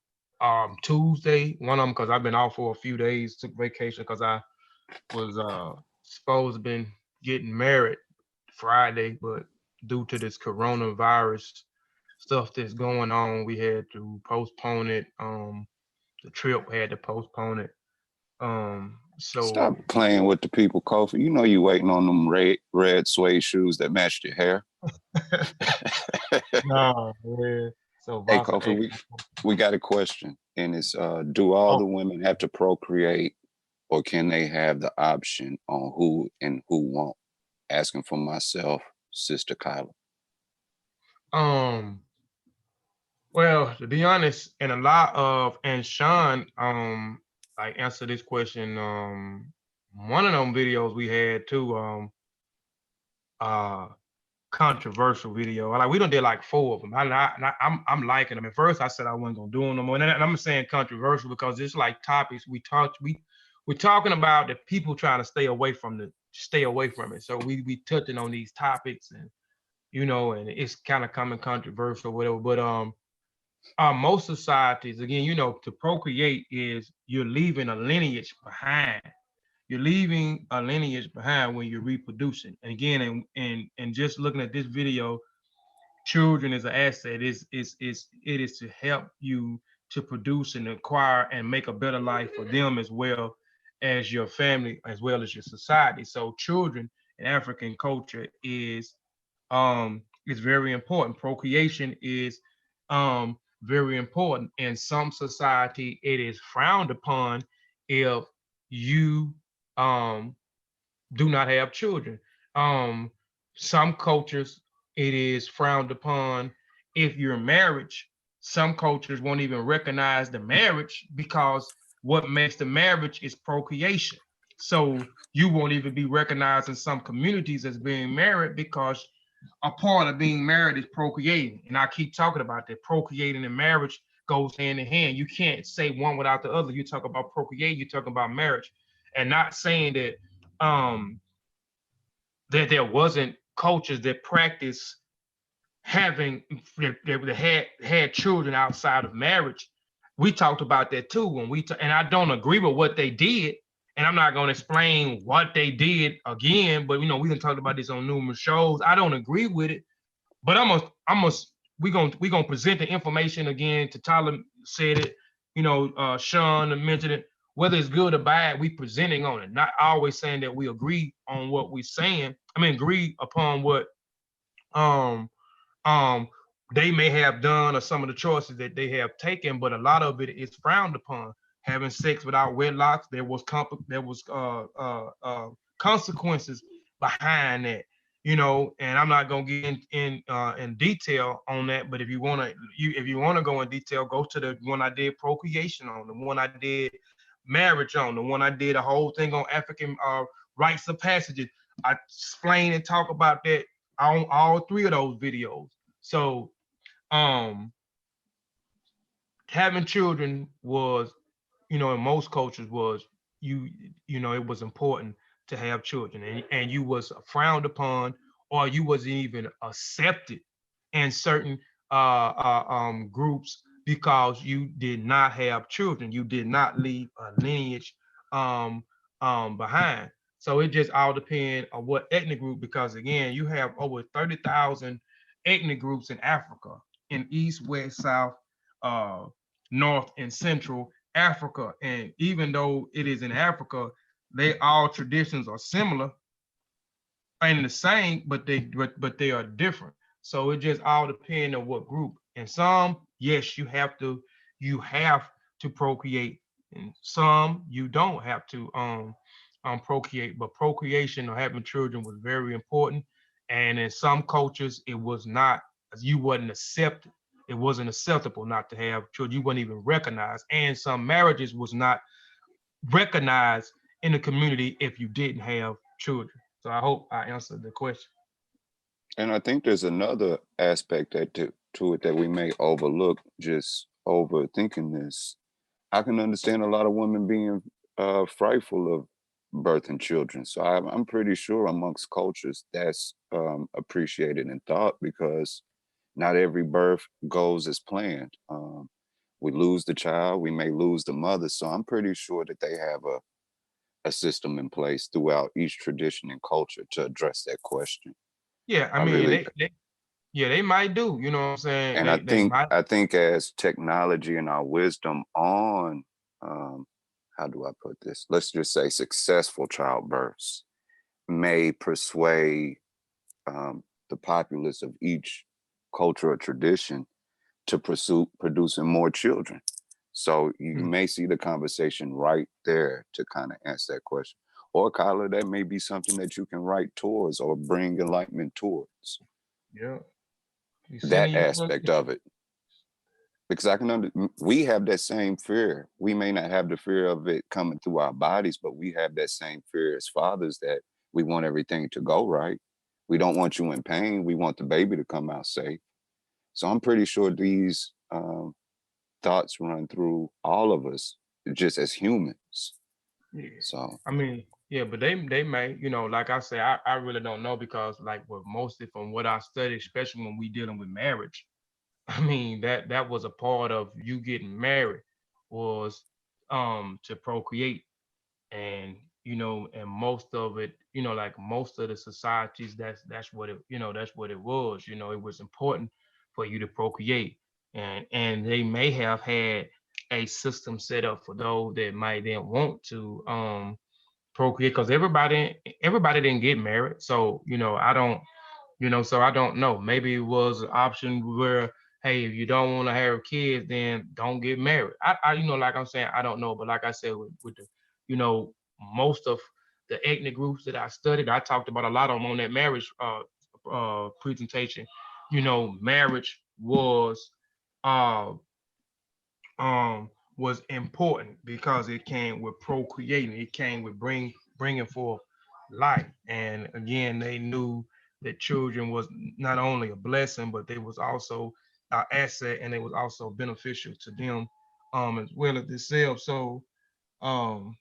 [SPEAKER 1] Tuesday, one of them, because I've been off for a few days, took vacation because I was supposed to been getting married Friday, but due to this coronavirus stuff that's going on, we had to postpone it. The trip had to postpone it. So
[SPEAKER 3] Stop playing with the people, Kofi. You know you waiting on them red suede shoes that matched your hair.
[SPEAKER 1] no, man. So
[SPEAKER 3] hey, Kofi, we got a question, and it's do all the women have to procreate, or can they have the option on who and who won't? Asking for myself, Sister Kyla.
[SPEAKER 1] Well, to be honest, and a lot of Shawn like answer this question. One of them videos we had too, controversial video. Like we done did like 4 of them. I'm liking them. At first I said I wasn't gonna do them no more. And I'm saying controversial because it's like topics we're talking about that people trying to stay away from it. So we touching on these topics, and and it's kind of coming controversial, whatever. But most societies, again, to procreate is you're leaving a lineage behind. You're leaving a lineage behind when you're reproducing. And again, and just looking at this video, children is an asset. It is to help you to produce and acquire and make a better life for them as well as your family, as well as your society. So children in African culture is very important. Procreation is very important. In some society, it is frowned upon if you um, do not have children. Um, some cultures, it is frowned upon if you're married. Some cultures won't even recognize the marriage because what makes the marriage is procreation. So you won't even be recognized in some communities as being married because a part of being married is procreating. And I keep talking about that. Procreating and marriage goes hand in hand. You can't say one without the other. You talk about procreate, you talk about marriage. And not saying that um that there wasn't cultures that practice having that had children outside of marriage. We talked about that too when and I don't agree with what they did, and I'm not going to explain what they did again. But we can talk about this on numerous shows. I don't agree with it, but we gonna present the information again. To Tyler said it, Shawn mentioned it. Whether it's good or bad, we presenting on it, not always saying that we agree on what we're saying. I mean, agree upon what um um they may have done or some of the choices that they have taken, but a lot of it is frowned upon. Having sex without wedlocks, there was consequences behind that, and I'm not gonna get in detail on that. But if you wanna go in detail, go to the one I did procreation on, the one I did marriage on, the one I did a whole thing on African rites of passages. I explain and talk about that on all three of those videos. So having children was, in most cultures was it was important to have children, and you was frowned upon, or you wasn't even accepted in certain groups because you did not have children. You did not leave a lineage behind. So it just all depends on what ethnic group, because again, you have over 30,000 ethnic groups in Africa, in East, West, South, uh, North, and Central Africa. And even though it is in Africa, they all traditions are similar and the same, but they are different. So it just all depends on what group. And some, yes, you have to procreate, and some you don't have to procreate. But procreation or having children was very important. And in some cultures, it was not. You wasn't accepted. It wasn't acceptable not to have children. You weren't even recognized. And some marriages was not recognized in the community if you didn't have children. So I hope I answered the question.
[SPEAKER 3] And I think there's another aspect to it that we may overlook, just overthinking this. I can understand a lot of women being frightful of birthing children. So I'm pretty sure amongst cultures that's appreciated and thought, because not every birth goes as planned. We lose the child, we may lose the mother. So I'm pretty sure that they have a system in place throughout each tradition and culture to address that question.
[SPEAKER 1] Yeah, I mean, really, they might do, you know what I'm saying?
[SPEAKER 3] And I think as technology and our wisdom on, how do I put this? Let's just say successful childbirths may persuade the populace of each culture or tradition to pursue producing more children. So you may see the conversation right there to kind of answer that question. Or Kyla, that may be something that you can write towards or bring enlightenment towards.
[SPEAKER 1] Yeah.
[SPEAKER 3] That aspect of it. Because we have that same fear. We may not have the fear of it coming through our bodies, but we have that same fear as fathers, that we want everything to go right. We don't want you in pain. We want the baby to come out safe. So I'm pretty sure these thoughts run through all of us just as humans.
[SPEAKER 1] Yeah.
[SPEAKER 3] So
[SPEAKER 1] I mean, yeah, but they may, like I say, I really don't know, because like mostly from what I studied, especially when we dealing with marriage, I mean that was a part of you getting married was to procreate. And and most of it, like most of the societies, that's what it was. It was important for you to procreate. And they may have had a system set up for those that might then want to procreate, because everybody didn't get married. So I don't so I don't know. Maybe it was an option where, hey, if you don't want to have kids, then don't get married. I like I'm saying, I don't know. But like I said, with the, most of the ethnic groups that I studied, I talked about a lot of them on that marriage presentation. Marriage uh, was important because it came with procreating. It came with bringing forth life. And again, they knew that children was not only a blessing, but they was also an asset, and it was also beneficial to them as well as themselves. So um,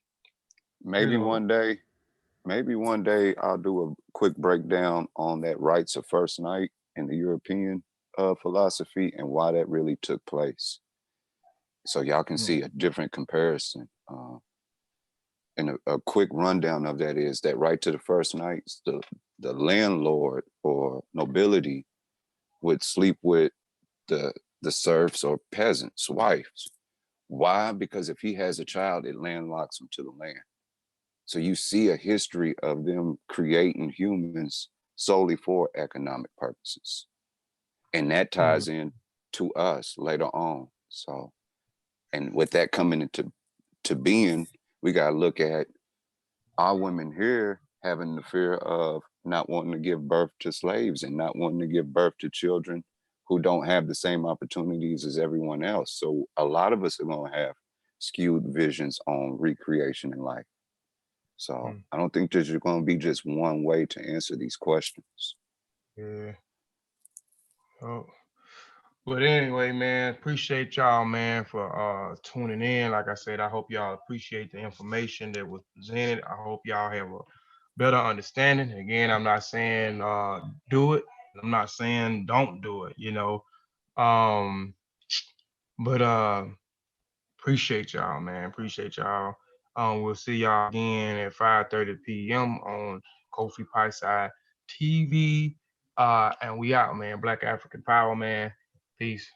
[SPEAKER 1] you
[SPEAKER 3] Maybe
[SPEAKER 1] know,
[SPEAKER 3] one day, maybe one day I'll do a quick breakdown on that rites of first night in the European philosophy and why that really took place. So y'all can see a different comparison. And a quick rundown of that is that right to the first nights, the landlord or nobility would sleep with the serfs or peasants' wives. Why? Because if he has a child, it landlocks him to the land. So you see a history of them creating humans solely for economic purposes. And that ties in to us later on. So, and with that coming into being, we got to look at our women here having the fear of not wanting to give birth to slaves and not wanting to give birth to children who don't have the same opportunities as everyone else. So a lot of us are going to have skewed visions on recreation in life. So I don't think there's going to be just one way to answer these questions.
[SPEAKER 1] yeah. Oh. But anyway, man, appreciate y'all, man, for tuning in. Like I said, I hope y'all appreciate the information that was presented. I hope y'all have a better understanding. Again, I'm not saying do it. I'm not saying don't do it. Um, but appreciate y'all, man. Appreciate y'all. We'll see y'all again at 5:30 p.m. on Kofi Piesie TV. And we out, man. Black African Power, man. Peace.